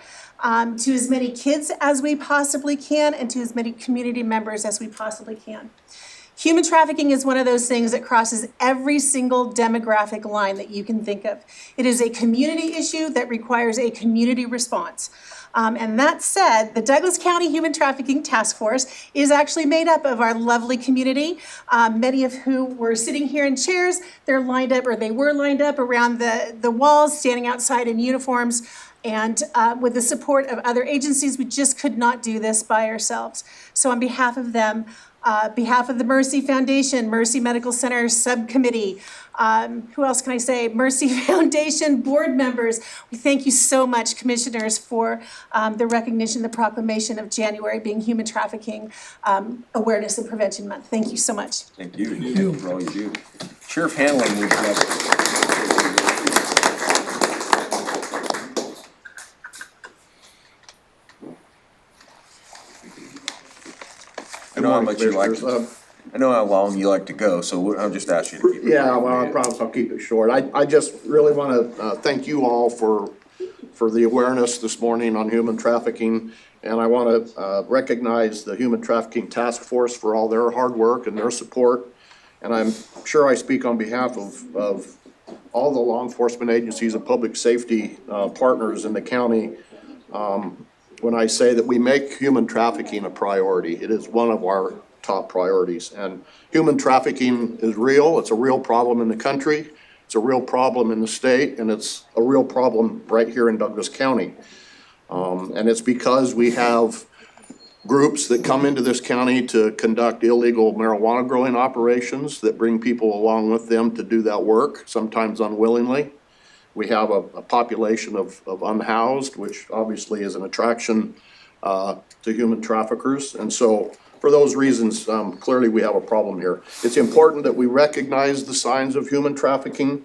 To as many kids as we possibly can, and to as many community members as we possibly can. Human trafficking is one of those things that crosses every single demographic line that you can think of. It is a community issue that requires a community response. And that said, the Douglas County Human Trafficking Task Force is actually made up of our lovely community, many of who were sitting here in chairs. They're lined up, or they were lined up around the walls, standing outside in uniforms. And with the support of other agencies, we just could not do this by ourselves. So on behalf of them, behalf of the Mercy Foundation, Mercy Medical Center Subcommittee, who else can I say? Mercy Foundation board members, we thank you so much, commissioners, for the recognition, the proclamation of January being Human Trafficking Awareness and Prevention Month. Thank you so much. Thank you. Thank you for all you do. Sheriff Hanlon would I know how much you like to, I know how long you like to go, so I'll just ask you to keep it. Yeah, well, I promise I'll keep it short. I just really want to thank you all for the awareness this morning on human trafficking. And I want to recognize the Human Trafficking Task Force for all their hard work and their support. And I'm sure I speak on behalf of all the law enforcement agencies and public safety partners in the county when I say that we make human trafficking a priority. It is one of our top priorities. And human trafficking is real. It's a real problem in the country. It's a real problem in the state, and it's a real problem right here in Douglas County. And it's because we have groups that come into this county to conduct illegal marijuana growing operations that bring people along with them to do that work, sometimes unwillingly. We have a population of unhoused, which obviously is an attraction to human traffickers. And so for those reasons, clearly we have a problem here. It's important that we recognize the signs of human trafficking,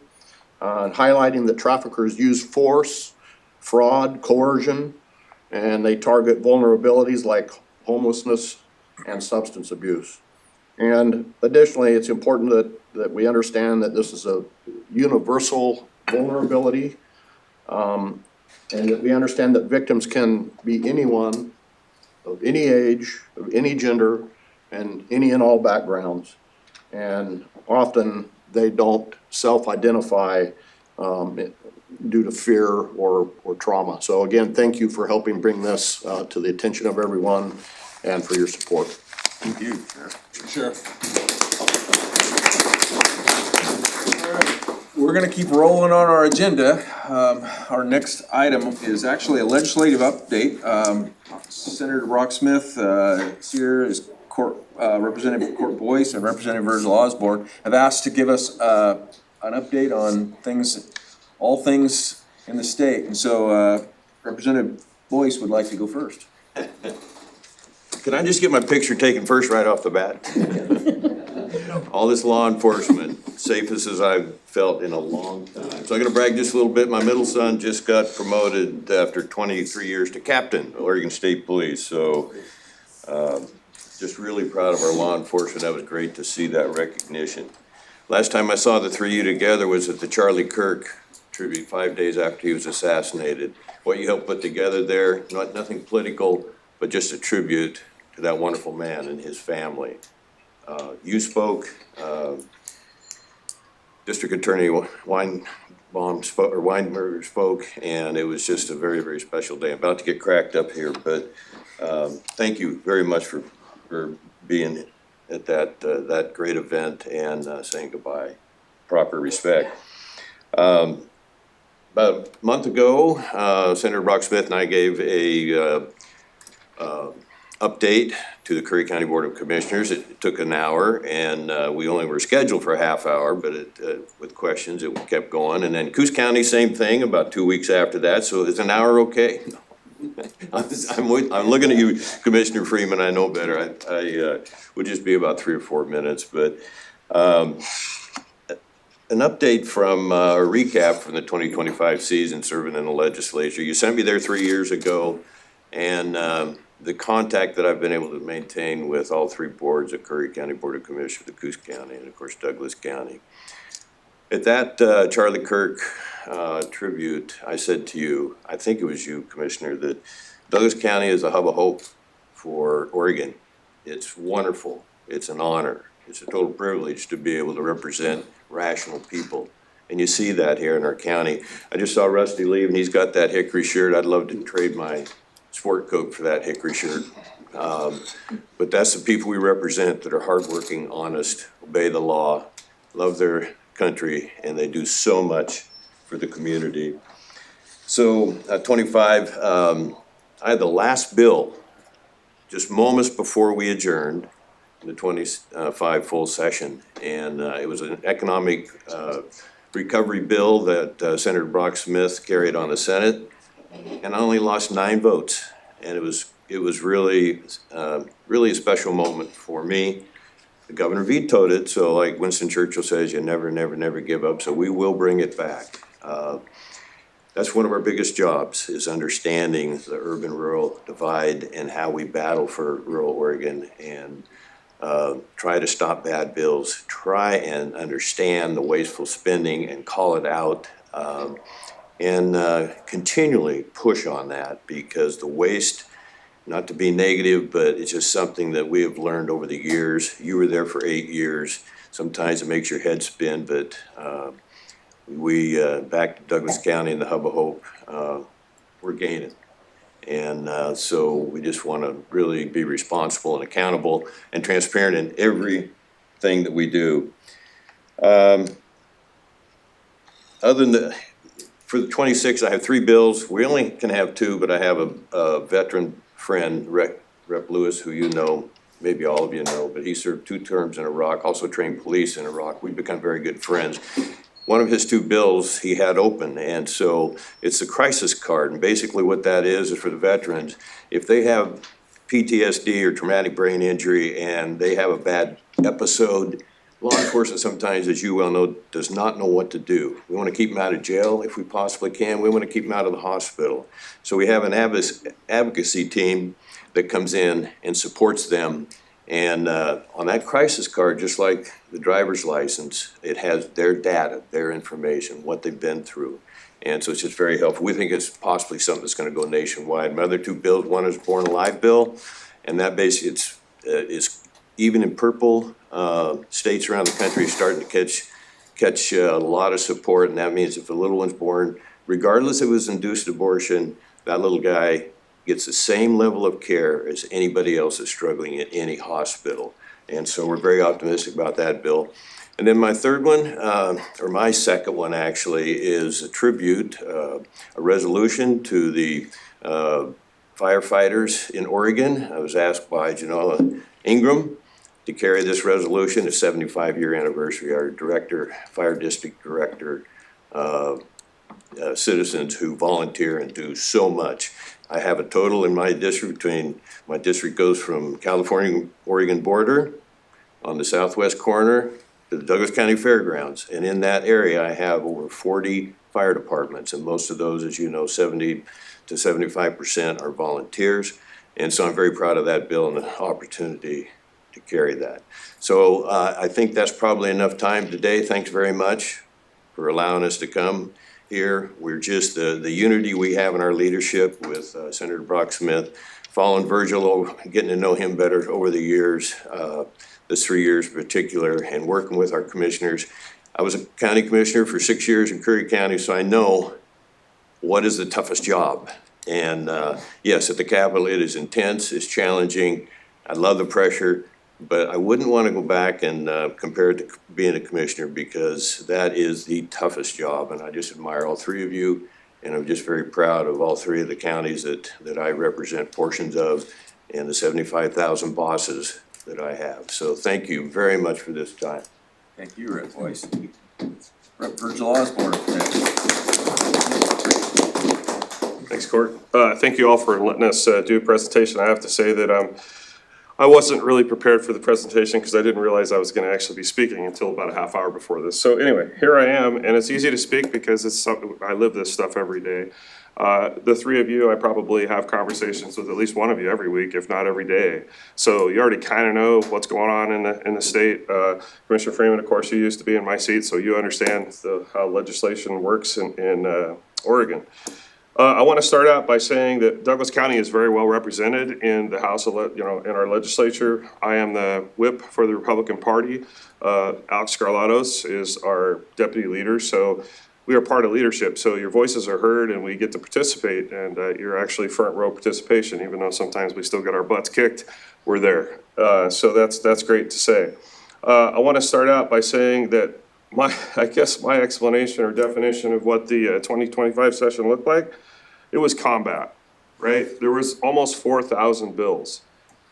highlighting that traffickers use force, fraud, coercion, and they target vulnerabilities like homelessness and substance abuse. And additionally, it's important that we understand that this is a universal vulnerability, and that we understand that victims can be anyone of any age, of any gender, and any and all backgrounds. And often they don't self-identify due to fear or trauma. So again, thank you for helping bring this to the attention of everyone and for your support. Thank you, Sheriff. Sheriff. We're gonna keep rolling on our agenda. Our next item is actually a legislative update. Senator Brock Smith, here is Representative Court Boyce and Representative Virgil Osborne have asked to give us an update on things, all things in the state. And so Representative Boyce would like to go first. Can I just get my picture taken first right off the bat? All this law enforcement, safest as I've felt in a long time. So I'm gonna brag just a little bit. My middle son just got promoted after 23 years to captain, Oregon State Police. So just really proud of our law enforcement. That was great to see that recognition. Last time I saw the three of you together was at the Charlie Kirk tribute 5 days after he was assassinated. What you helped put together there, nothing political, but just a tribute to that wonderful man and his family. You spoke, District Attorney Weinmurger spoke, and it was just a very, very special day. I'm about to get cracked up here, but thank you very much for being at that great event and saying goodbye. Proper respect. About a month ago, Senator Brock Smith and I gave a update to the Curry County Board of Commissioners. It took an hour, and we only were scheduled for a half hour, but with questions, it kept going. And then Coos County, same thing, about 2 weeks after that. So is an hour okay? I'm looking at you, Commissioner Freeman, I know better. I would just be about 3 or 4 minutes, but an update from, a recap from the 2025 season serving in the legislature. You sent me there 3 years ago, and the contact that I've been able to maintain with all three boards, the Curry County Board of Commissioners, the Coos County, and of course Douglas County. At that Charlie Kirk tribute, I said to you, I think it was you, Commissioner, that Douglas County is a hub of hope for Oregon. It's wonderful. It's an honor. It's a total privilege to be able to represent rational people. And you see that here in our county. I just saw Rusty leave, and he's got that hickory shirt. I'd love to trade my sport coat for that hickory shirt. But that's the people we represent that are hardworking, honest, obey the law, love their country, and they do so much for the community. So at 25, I had the last bill just moments before we adjourned the 25 full session, and it was an economic recovery bill that Senator Brock Smith carried on the Senate, and I only lost 9 votes, and it was really really a special moment for me. The governor vetoed it, so like Winston Churchill says, you never, never, never give up, so we will bring it back. That's one of our biggest jobs, is understanding the urban-rural divide and how we battle for rural Oregon, and try to stop bad bills, try and understand the wasteful spending and call it out, and continually push on that, because the waste, not to be negative, but it's just something that we have learned over the years. You were there for 8 years. Sometimes it makes your head spin, but we, back to Douglas County and the Hub of Hope, we're gaining. And so we just want to really be responsible and accountable and transparent in everything that we do. Other than the, for the 26, I have 3 bills. We only can have 2, but I have a veteran friend, Rep Lewis, who you know, maybe all of you know, but he served 2 terms in Iraq, also trained police in Iraq. We've become very good friends. One of his 2 bills he had open, and so it's a crisis card, and basically what that is for the veterans, if they have PTSD or traumatic brain injury and they have a bad episode, law enforcement sometimes, as you well know, does not know what to do. We want to keep them out of jail if we possibly can. We want to keep them out of the hospital. So we have an advocacy team that comes in and supports them. And on that crisis card, just like the driver's license, it has their data, their information, what they've been through. And so it's just very helpful. We think it's possibly something that's going to go nationwide. My other 2 bills, one is Born Alive bill, and that basically it's even in purple states around the country are starting to catch a lot of support, and that means if a little one's born, regardless if it was induced abortion, that little guy gets the same level of care as anybody else that's struggling at any hospital. And so we're very optimistic about that bill. And then my third one, or my second one actually, is a tribute, a resolution to the firefighters in Oregon. I was asked by Janella Ingram to carry this resolution, a 75-year anniversary. Our director, fire district director, citizens who volunteer and do so much. I have a total in my district my district goes from California-Oregon border on the southwest corner to the Douglas County Fairgrounds. And in that area, I have over 40 fire departments, and most of those, as you know, 70 to 75% are volunteers. And so I'm very proud of that bill and the opportunity to carry that. So I think that's probably enough time today. Thanks very much for allowing us to come here. We're just the unity we have in our leadership with Senator Brock Smith, following Virgil, getting to know him better over the years, this 3 years in particular, and working with our commissioners. I was a county commissioner for 6 years in Curry County, so I know what is the toughest job. And yes, at the Capitol, it is intense, it's challenging. I love the pressure, but I wouldn't want to go back and compare it to being a commissioner, because that is the toughest job. And I just admire all 3 of you, and I'm just very proud of all 3 of the counties that I represent portions of, and the 75,000 bosses that I have. So thank you very much for this time. Thank you, Rep Boyce. Rep Virgil Osborne. Thanks, Court. Thank you all for letting us do a presentation. I have to say that I wasn't really prepared for the presentation because I didn't realize I was going to actually be speaking until about a half hour before this. So anyway, here I am, and it's easy to speak because it's something, I live this stuff every day. The three of you, I probably have conversations with at least one of you every week, if not every day. So you already kind of know what's going on in the state. Commissioner Freeman, of course, you used to be in my seat, so you understand how legislation works in Oregon. I want to start out by saying that Douglas County is very well represented in the House, in our legislature. I am the whip for the Republican Party. Alex Scarlatos is our deputy leader, so we are part of leadership. So your voices are heard and we get to participate, and you're actually front row participation, even though sometimes we still get our butts kicked, we're there. So that's great to say. I want to start out by saying that I guess my explanation or definition of what the 2025 session looked like, it was combat, right? There was almost 4,000 bills.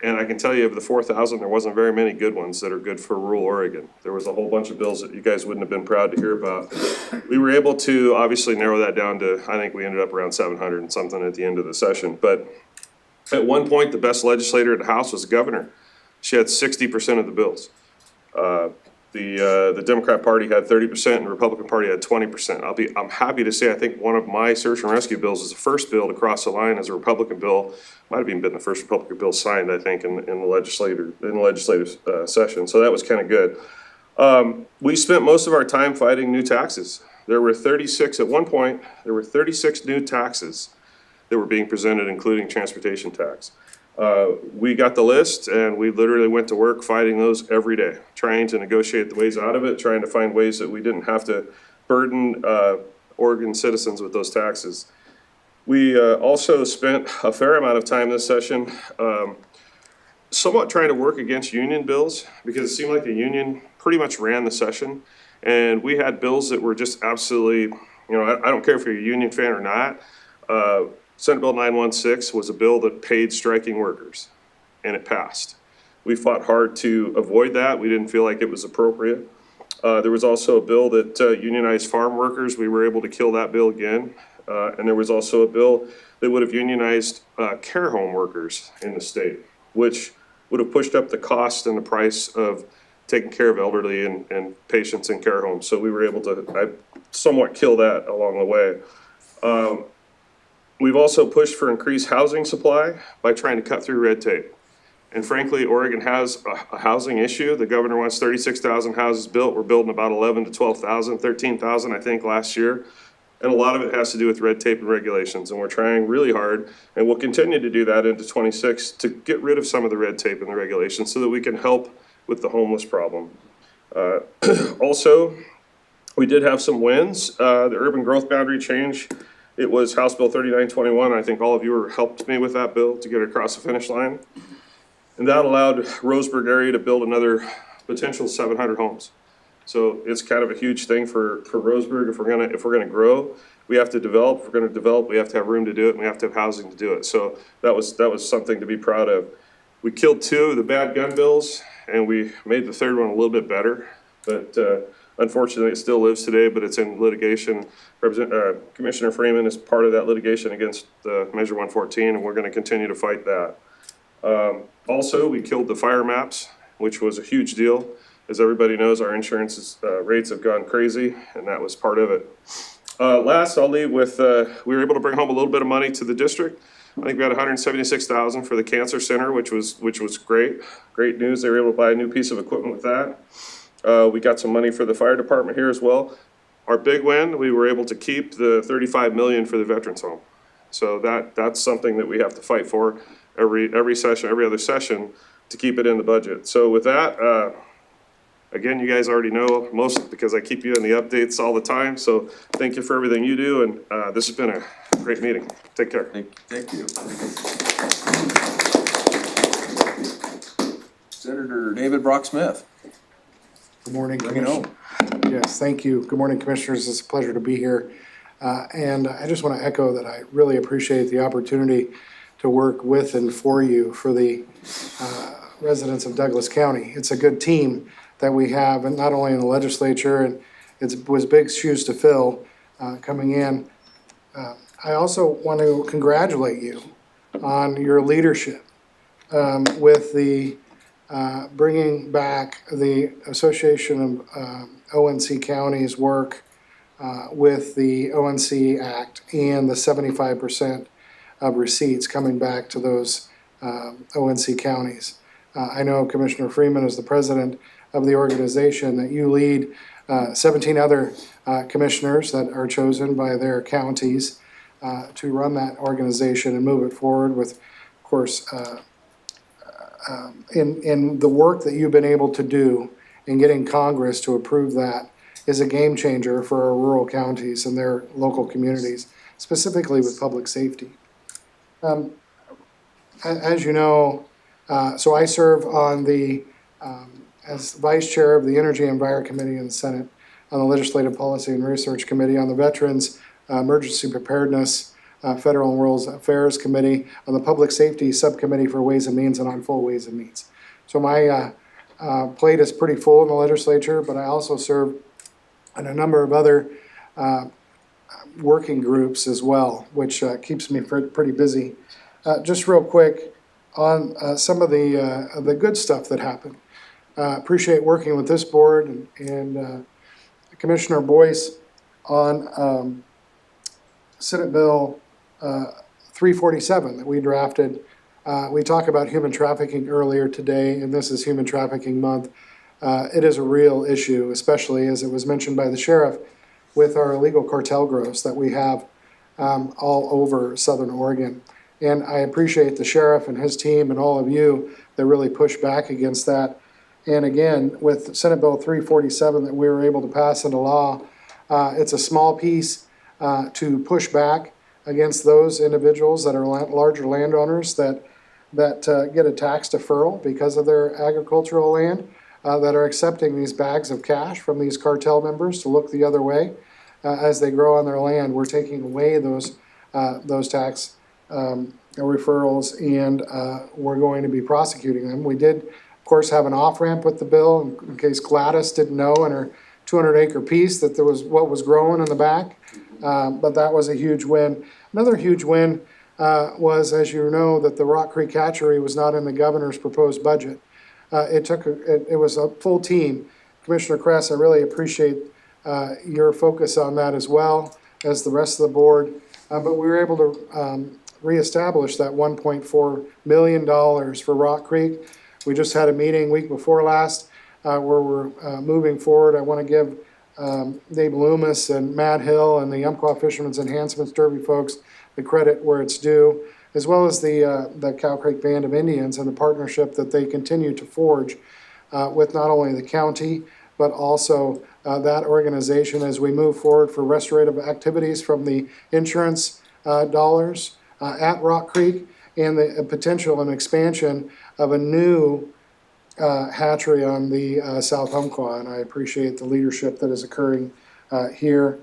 And I can tell you of the 4,000, there wasn't very many good ones that are good for rural Oregon. There was a whole bunch of bills that you guys wouldn't have been proud to hear about. We were able to obviously narrow that down to, I think we ended up around 700 and something at the end of the session. But at one point, the best legislator at the House was the governor. She had 60% of the bills. The Democrat Party had 30% and the Republican Party had 20%. I'm happy to say I think one of my search and rescue bills is the first bill to cross the line as a Republican bill. Might have even been the first Republican bill signed, I think, in the legislative session. So that was kind of good. We spent most of our time fighting new taxes. There were 36 at one point. There were 36 new taxes that were being presented, including transportation tax. We got the list and we literally went to work fighting those every day, trying to negotiate the ways out of it, trying to find ways that we didn't have to burden Oregon citizens with those taxes. We also spent a fair amount of time this session somewhat trying to work against union bills because it seemed like the union pretty much ran the session. And we had bills that were just absolutely, I don't care if you're a union fan or not. Senate Bill 916 was a bill that paid striking workers, and it passed. We fought hard to avoid that. We didn't feel like it was appropriate. There was also a bill that unionized farm workers. We were able to kill that bill again. And there was also a bill that would have unionized care home workers in the state, which would have pushed up the cost and the price of taking care of elderly and patients in care homes. So we were able to somewhat kill that along the way. We've also pushed for increased housing supply by trying to cut through red tape. And frankly, Oregon has a housing issue. The governor wants 36,000 houses built. We're building about 11 to 12,000, 13,000, I think, last year. And a lot of it has to do with red tape and regulations. And we're trying really hard, and we'll continue to do that into 26 to get rid of some of the red tape and the regulations so that we can help with the homeless problem. Also, we did have some wins. The urban growth boundary change. It was House Bill 3921. I think all of you helped me with that bill to get it across the finish line. And that allowed Roseburg area to build another potential 700 homes. So it's kind of a huge thing for Roseburg. If we're gonna grow, we have to develop. If we're gonna develop, we have to have room to do it, and we have to have housing to do it. So that was something to be proud of. We killed 2 of the bad gun bills, and we made the third one a little bit better. But unfortunately, it still lives today, but it's in litigation. Commissioner Freeman is part of that litigation against Measure 114, and we're going to continue to fight that. Also, we killed the fire maps, which was a huge deal. As everybody knows, our insurance rates have gone crazy, and that was part of it. Last, I'll leave with, we were able to bring home a little bit of money to the district. I think we had $176,000 for the cancer center, which was great. Great news. They were able to buy a new piece of equipment with that. We got some money for the fire department here as well. Our big win, we were able to keep the $35 million for the veterans home. So that's something that we have to fight for every session, every other session, to keep it in the budget. So with that, again, you guys already know most because I keep you in the updates all the time. So thank you for everything you do, and this has been a great meeting. Take care. Thank you. Senator David Brock Smith. Good morning, Bring it home. Yes, thank you. Good morning, Commissioners. It's a pleasure to be here. And I just want to echo that I really appreciate the opportunity to work with and for you, for the residents of Douglas County. It's a good team that we have, and not only in the legislature, and it was big shoes to fill coming in. I also want to congratulate you on your leadership with the bringing back the Association of ONC Counties work with the ONC Act and the 75% of receipts coming back to those ONC counties. I know Commissioner Freeman is the president of the organization that you lead, 17 other commissioners that are chosen by their counties to run that organization and move it forward with, of course, in the work that you've been able to do in getting Congress to approve that is a game changer for our rural counties and their local communities, specifically with public safety. As you know, so I serve on the, as vice chair of the Energy and Environment Committee in the Senate, on the Legislative Policy and Research Committee, on the Veterans Emergency Preparedness Federal and World Affairs Committee, on the Public Safety Subcommittee for Ways and Means, and on full Ways and Means. So my plate is pretty full in the legislature, but I also serve on a number of other working groups as well, which keeps me pretty busy. Just real quick on some of the good stuff that happened. Appreciate working with this board and Commissioner Boyce on Senate Bill 347 that we drafted. We talked about human trafficking earlier today, and this is Human Trafficking Month. It is a real issue, especially as it was mentioned by the sheriff, with our illegal cartel growths that we have all over Southern Oregon. And I appreciate the sheriff and his team and all of you that really push back against that. And again, with Senate Bill 347 that we were able to pass into law, it's a small piece to push back against those individuals that are larger landowners that get a tax deferral because of their agricultural land, that are accepting these bags of cash from these cartel members to look the other way as they grow on their land. We're taking away those tax referrals, and we're going to be prosecuting them. We did, of course, have an off-ramp with the bill in case Gladys didn't know in her 200-acre piece that there was what was growing in the back, but that was a huge win. Another huge win was, as you know, that the Rock Creek Hatchery was not in the governor's proposed budget. It was a full team. Commissioner Kress, I really appreciate your focus on that as well as the rest of the board, but we were able to reestablish that $1.4 million for Rock Creek. We just had a meeting week before last where we're moving forward. I want to give Dave Loomis and Matt Hill and the Umpqua Fishermen's Enhancements Derby folks the credit where it's due, as well as the Cow Creek Band of Indians and the partnership that they continue to forge with not only the county, but also that organization as we move forward for restorative activities from the insurance dollars at Rock Creek and the potential and expansion of a new hatchery on the South Umpqua, and I appreciate the leadership that is occurring here.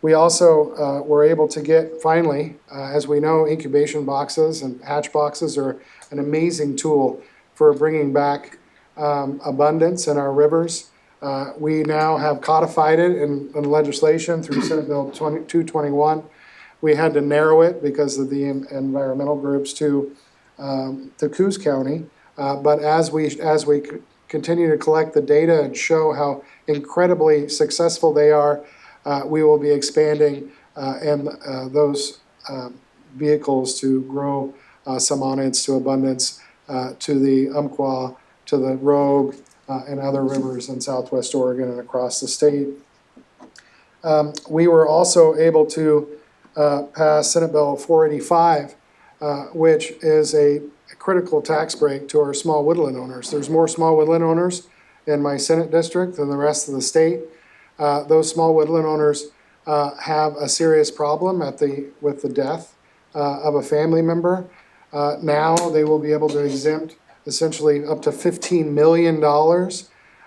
We also were able to get, finally, as we know, incubation boxes and hatch boxes are an amazing tool for bringing back abundance in our rivers. We now have codified it in legislation through Senate Bill 221. We had to narrow it because of the environmental groups to Coos County. But as we continue to collect the data and show how incredibly successful they are, we will be expanding those vehicles to grow salmonids to abundance to the Umpqua, to the Rogue, and other rivers in Southwest Oregon and across the state. We were also able to pass Senate Bill 485, which is a critical tax break to our small woodland owners. There's more small woodland owners in my Senate district than the rest of the state. Those small woodland owners have a serious problem with the death of a family member. Now they will be able to exempt essentially up to $15 million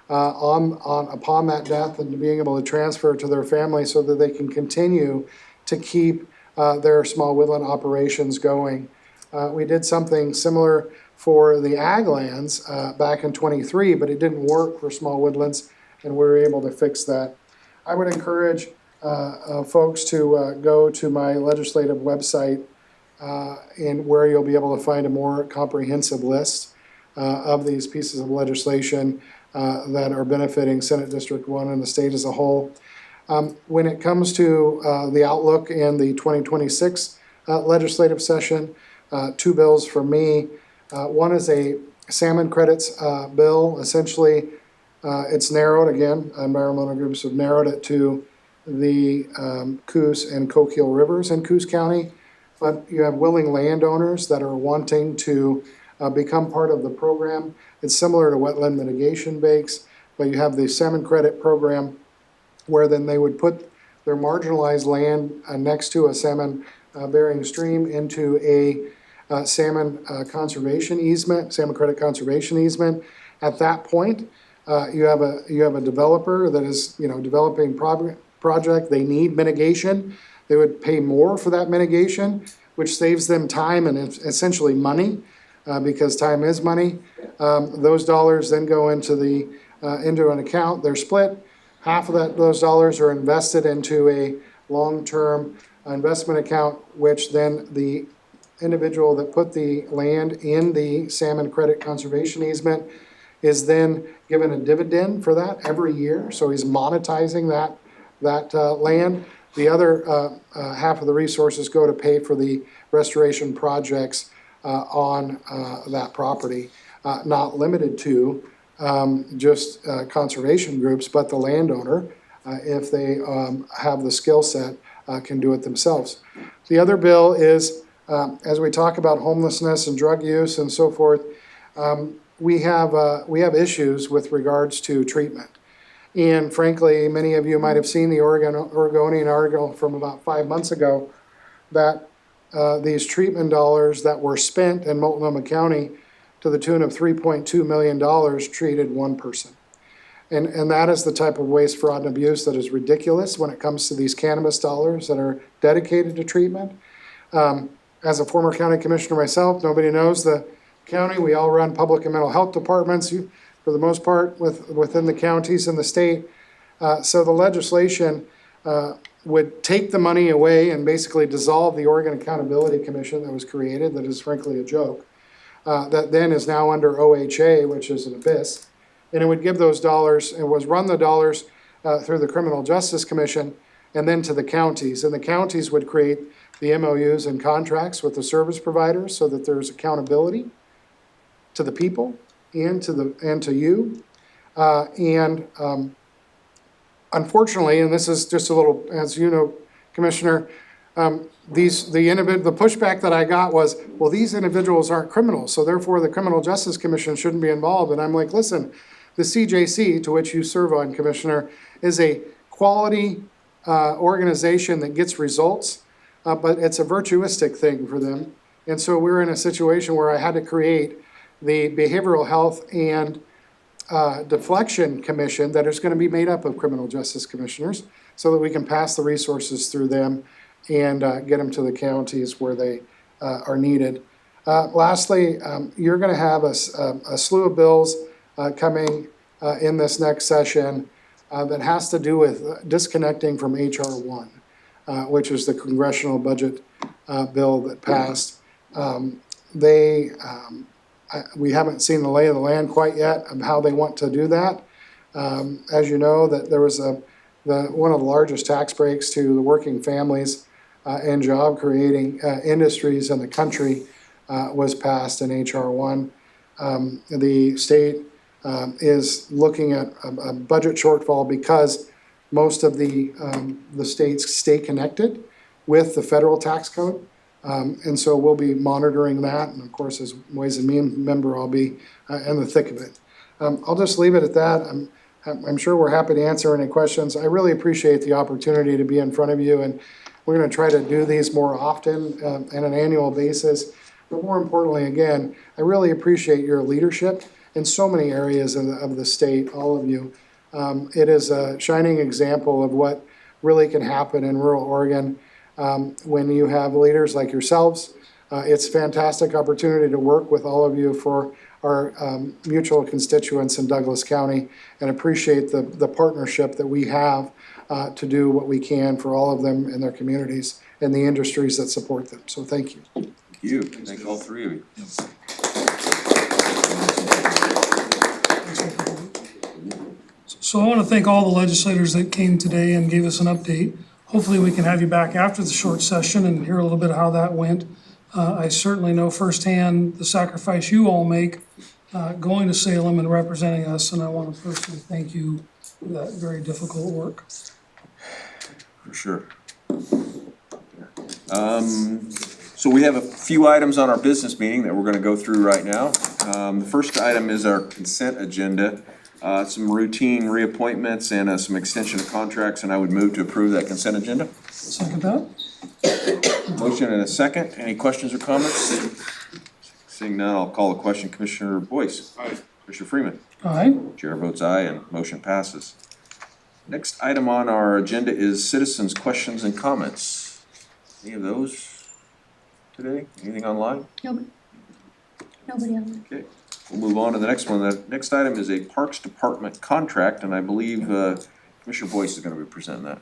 upon that death and being able to transfer it to their family so that they can continue to keep their small woodland operations going. We did something similar for the ag lands back in 23, but it didn't work for small woodlands, and we were able to fix that. I would encourage folks to go to my legislative website, and where you'll be able to find a more comprehensive list of these pieces of legislation that are benefiting Senate District 1 and the state as a whole. When it comes to the outlook and the 2026 legislative session, two bills for me. One is a salmon credits bill. Essentially, it's narrowed again. Environmental groups have narrowed it to the Coos and Coquille Rivers in Coos County. But you have willing landowners that are wanting to become part of the program. It's similar to wetland mitigation banks, but you have the salmon credit program where then they would put their marginalized land next to a salmon bearing stream into a salmon conservation easement, salmon credit conservation easement. At that point, you have a developer that is developing project. They need mitigation. They would pay more for that mitigation, which saves them time and essentially money, because time is money. Those dollars then go into an account. They're split. Half of those dollars are invested into a long-term investment account, which then the individual that put the land in the salmon credit conservation easement is then given a dividend for that every year. So he's monetizing that land. The other half of the resources go to pay for the restoration projects on that property, not limited to just conservation groups, but the landowner, if they have the skill set, can do it themselves. The other bill is, as we talk about homelessness and drug use and so forth, we have issues with regards to treatment. And frankly, many of you might have seen the Oregonian article from about 5 months ago that these treatment dollars that were spent in Multnomah County to the tune of $3.2 million treated one person. And that is the type of waste, fraud, and abuse that is ridiculous when it comes to these cannabis dollars that are dedicated to treatment. As a former county commissioner myself, nobody knows the county. We all run public and mental health departments, for the most part, within the counties and the state. So the legislation would take the money away and basically dissolve the Oregon Accountability Commission that was created, that is frankly a joke, that then is now under OHA, which is an abyss. And it would give those dollars, it was run the dollars through the Criminal Justice Commission and then to the counties. And the counties would create the MOUs and contracts with the service providers so that there's accountability to the people and to you. Unfortunately, and this is just a little, as you know, Commissioner, the pushback that I got was, well, these individuals aren't criminals, so therefore the Criminal Justice Commission shouldn't be involved. And I'm like, listen, the CJC, to which you serve on, Commissioner, is a quality organization that gets results, but it's a virtuistic thing for them. And so we're in a situation where I had to create the Behavioral Health and Deflection Commission that is going to be made up of criminal justice commissioners so that we can pass the resources through them and get them to the counties where they are needed. Lastly, you're going to have a slew of bills coming in this next session that has to do with disconnecting from H.R. 1, which is the congressional budget bill that passed. We haven't seen the lay of the land quite yet of how they want to do that. As you know, that there was one of the largest tax breaks to the working families and job creating industries in the country was passed in H.R. 1. The state is looking at a budget shortfall because most of the states stay connected with the federal tax code. And so we'll be monitoring that. And of course, as Ways and Means member, I'll be in the thick of it. I'll just leave it at that. I'm sure we're happy to answer any questions. I really appreciate the opportunity to be in front of you, and we're going to try to do these more often on an annual basis. But more importantly, again, I really appreciate your leadership in so many areas of the state, all of you. It is a shining example of what really can happen in rural Oregon. When you have leaders like yourselves, it's a fantastic opportunity to work with all of you for our mutual constituents in Douglas County, and appreciate the partnership that we have to do what we can for all of them and their communities and the industries that support them. So thank you. Thank you. Thank all three of you. So I want to thank all the legislators that came today and gave us an update. Hopefully, we can have you back after the short session and hear a little bit of how that went. I certainly know firsthand the sacrifice you all make going to Salem and representing us, and I want to personally thank you for that very difficult work. For sure. So we have a few items on our business meeting that we're gonna go through right now. The first item is our consent agenda. Some routine reappointments and some extension of contracts, and I would move to approve that consent agenda. Second that? Motion and a second. Any questions or comments? Seeing none, I'll call the question. Commissioner Boyce. Aye. Commissioner Freeman. Aye. Chair votes aye and motion passes. Next item on our agenda is citizens' questions and comments. Any of those today? Anything online? Nobody on Okay, we'll move on to the next one. The next item is a Parks Department contract, and I believe Commissioner Boyce is gonna be presenting that.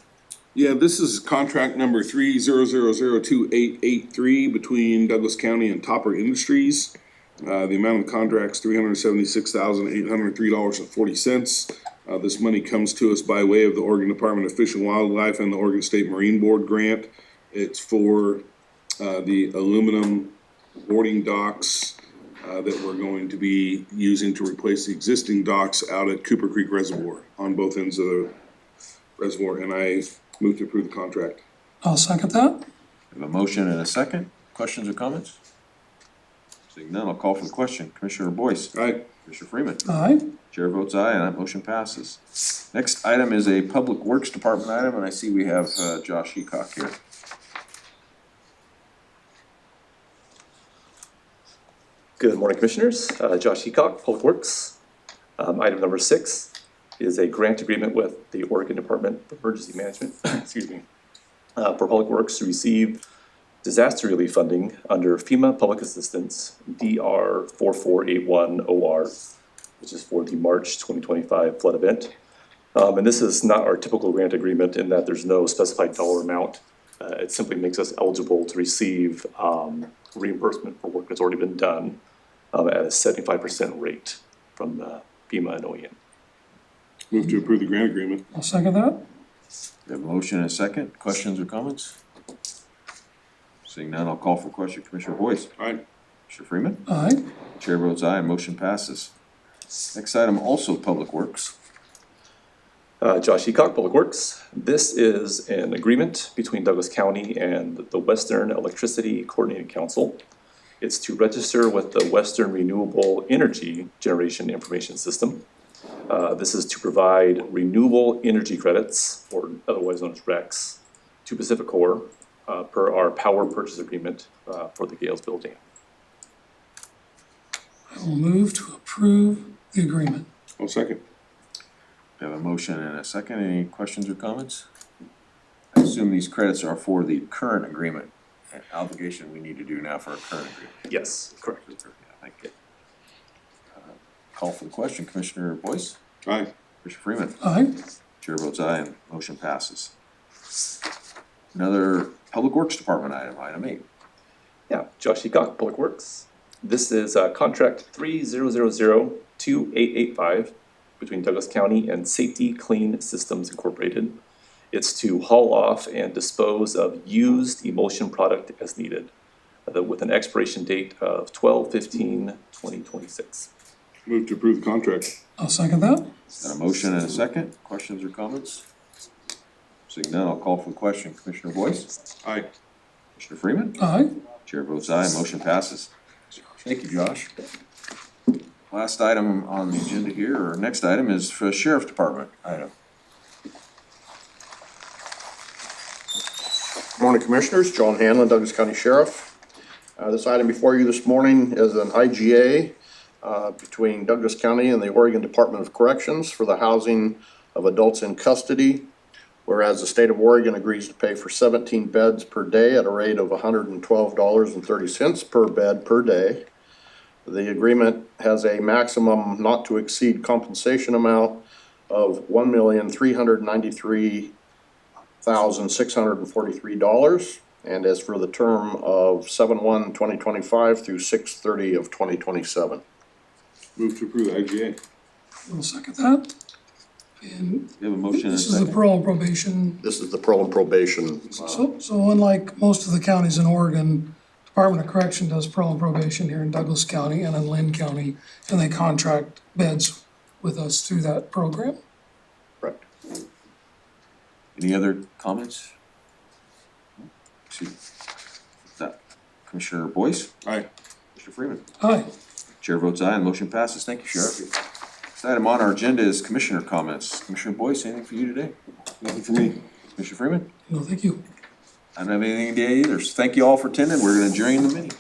Yeah, this is contract number 300028883 between Douglas County and Topper Industries. The amount of the contract's $376,803.40. This money comes to us by way of the Oregon Department of Fish and Wildlife and the Oregon State Marine Board grant. It's for the aluminum boarding docks that we're going to be using to replace the existing docks out at Cooper Creek Reservoir on both ends of the reservoir, and I move to approve the contract. I'll second that. We have a motion and a second. Questions or comments? Seeing none, I'll call for the question. Commissioner Boyce. Aye. Commissioner Freeman. Aye. Chair votes aye, and that motion passes. Next item is a Public Works Department item, and I see we have Josh Heacock here. Good morning, Commissioners. Josh Heacock, Public Works. Item number 6 is a grant agreement with the Oregon Department of Emergency Management, excuse me, for Public Works to receive disaster relief funding under FEMA Public Assistance DR 4481OR, which is for the March 2025 flood event. And this is not our typical grant agreement in that there's no specified dollar amount. It simply makes us eligible to receive reimbursement for work that's already been done at a 75% rate from FEMA and OEM. Move to approve the grant agreement. I'll second that. We have a motion and a second. Questions or comments? Seeing none, I'll call for question. Commissioner Boyce. Aye. Commissioner Freeman. Aye. Chair votes aye and motion passes. Next item, also Public Works. Josh Heacock, Public Works. This is an agreement between Douglas County and the Western Electricity Coordinating Council. It's to register with the Western Renewable Energy Generation Information System. This is to provide renewable energy credits, or otherwise known as RECs, to PacifiCorp per our power purchase agreement for the Galesville Dam. I will move to approve the agreement. I'll second. We have a motion and a second. Any questions or comments? I assume these credits are for the current agreement, an obligation we need to do now for our current agreement. Yes, correct. Thank you. Call for the question. Commissioner Boyce. Aye. Commissioner Freeman. Aye. Chair votes aye and motion passes. Another Public Works Department item, item 8. Yeah, Josh Heacock, Public Works. This is contract 3002885 between Douglas County and Safety Clean Systems Incorporated. It's to haul off and dispose of used emulsion product as needed, with an expiration date of 12/15/2026. Move to approve the contract. I'll second that. Got a motion and a second. Questions or comments? Seeing none, I'll call for the question. Commissioner Boyce. Aye. Commissioner Freeman. Aye. Chair votes aye, motion passes. Thank you, Josh. Last item on the agenda here, or next item, is for Sheriff Department item. Good morning, Commissioners. John Hanlon, Douglas County Sheriff. This item before you this morning is an IGA between Douglas County and the Oregon Department of Corrections for the housing of adults in custody. Whereas the state of Oregon agrees to pay for 17 beds per day at a rate of $112.30 per bed per day. The agreement has a maximum not to exceed compensation amount of $1,393,000 $1,643. And as for the term of 7/1/2025 through 6/30/2027. Move to approve IGA. I'll second that. And We have a motion and a this is the second. parole and probation. This is the parole and probation. So unlike most of the counties in Oregon, Department of Correction does parole and probation here in Douglas County and in Lynn County, and they contract beds with us through that program. Correct. Any other comments? That Commissioner Boyce? Aye. Commissioner Freeman? Aye. Chair votes aye and motion passes. Thank you, Sheriff. Next item on our agenda is Commissioner comments. Commissioner Boyce, anything for you today? Nothing for me. Commissioner Freeman? No, thank you. I don't have anything today either. So thank you all for attending. We're gonna adjourn the meeting.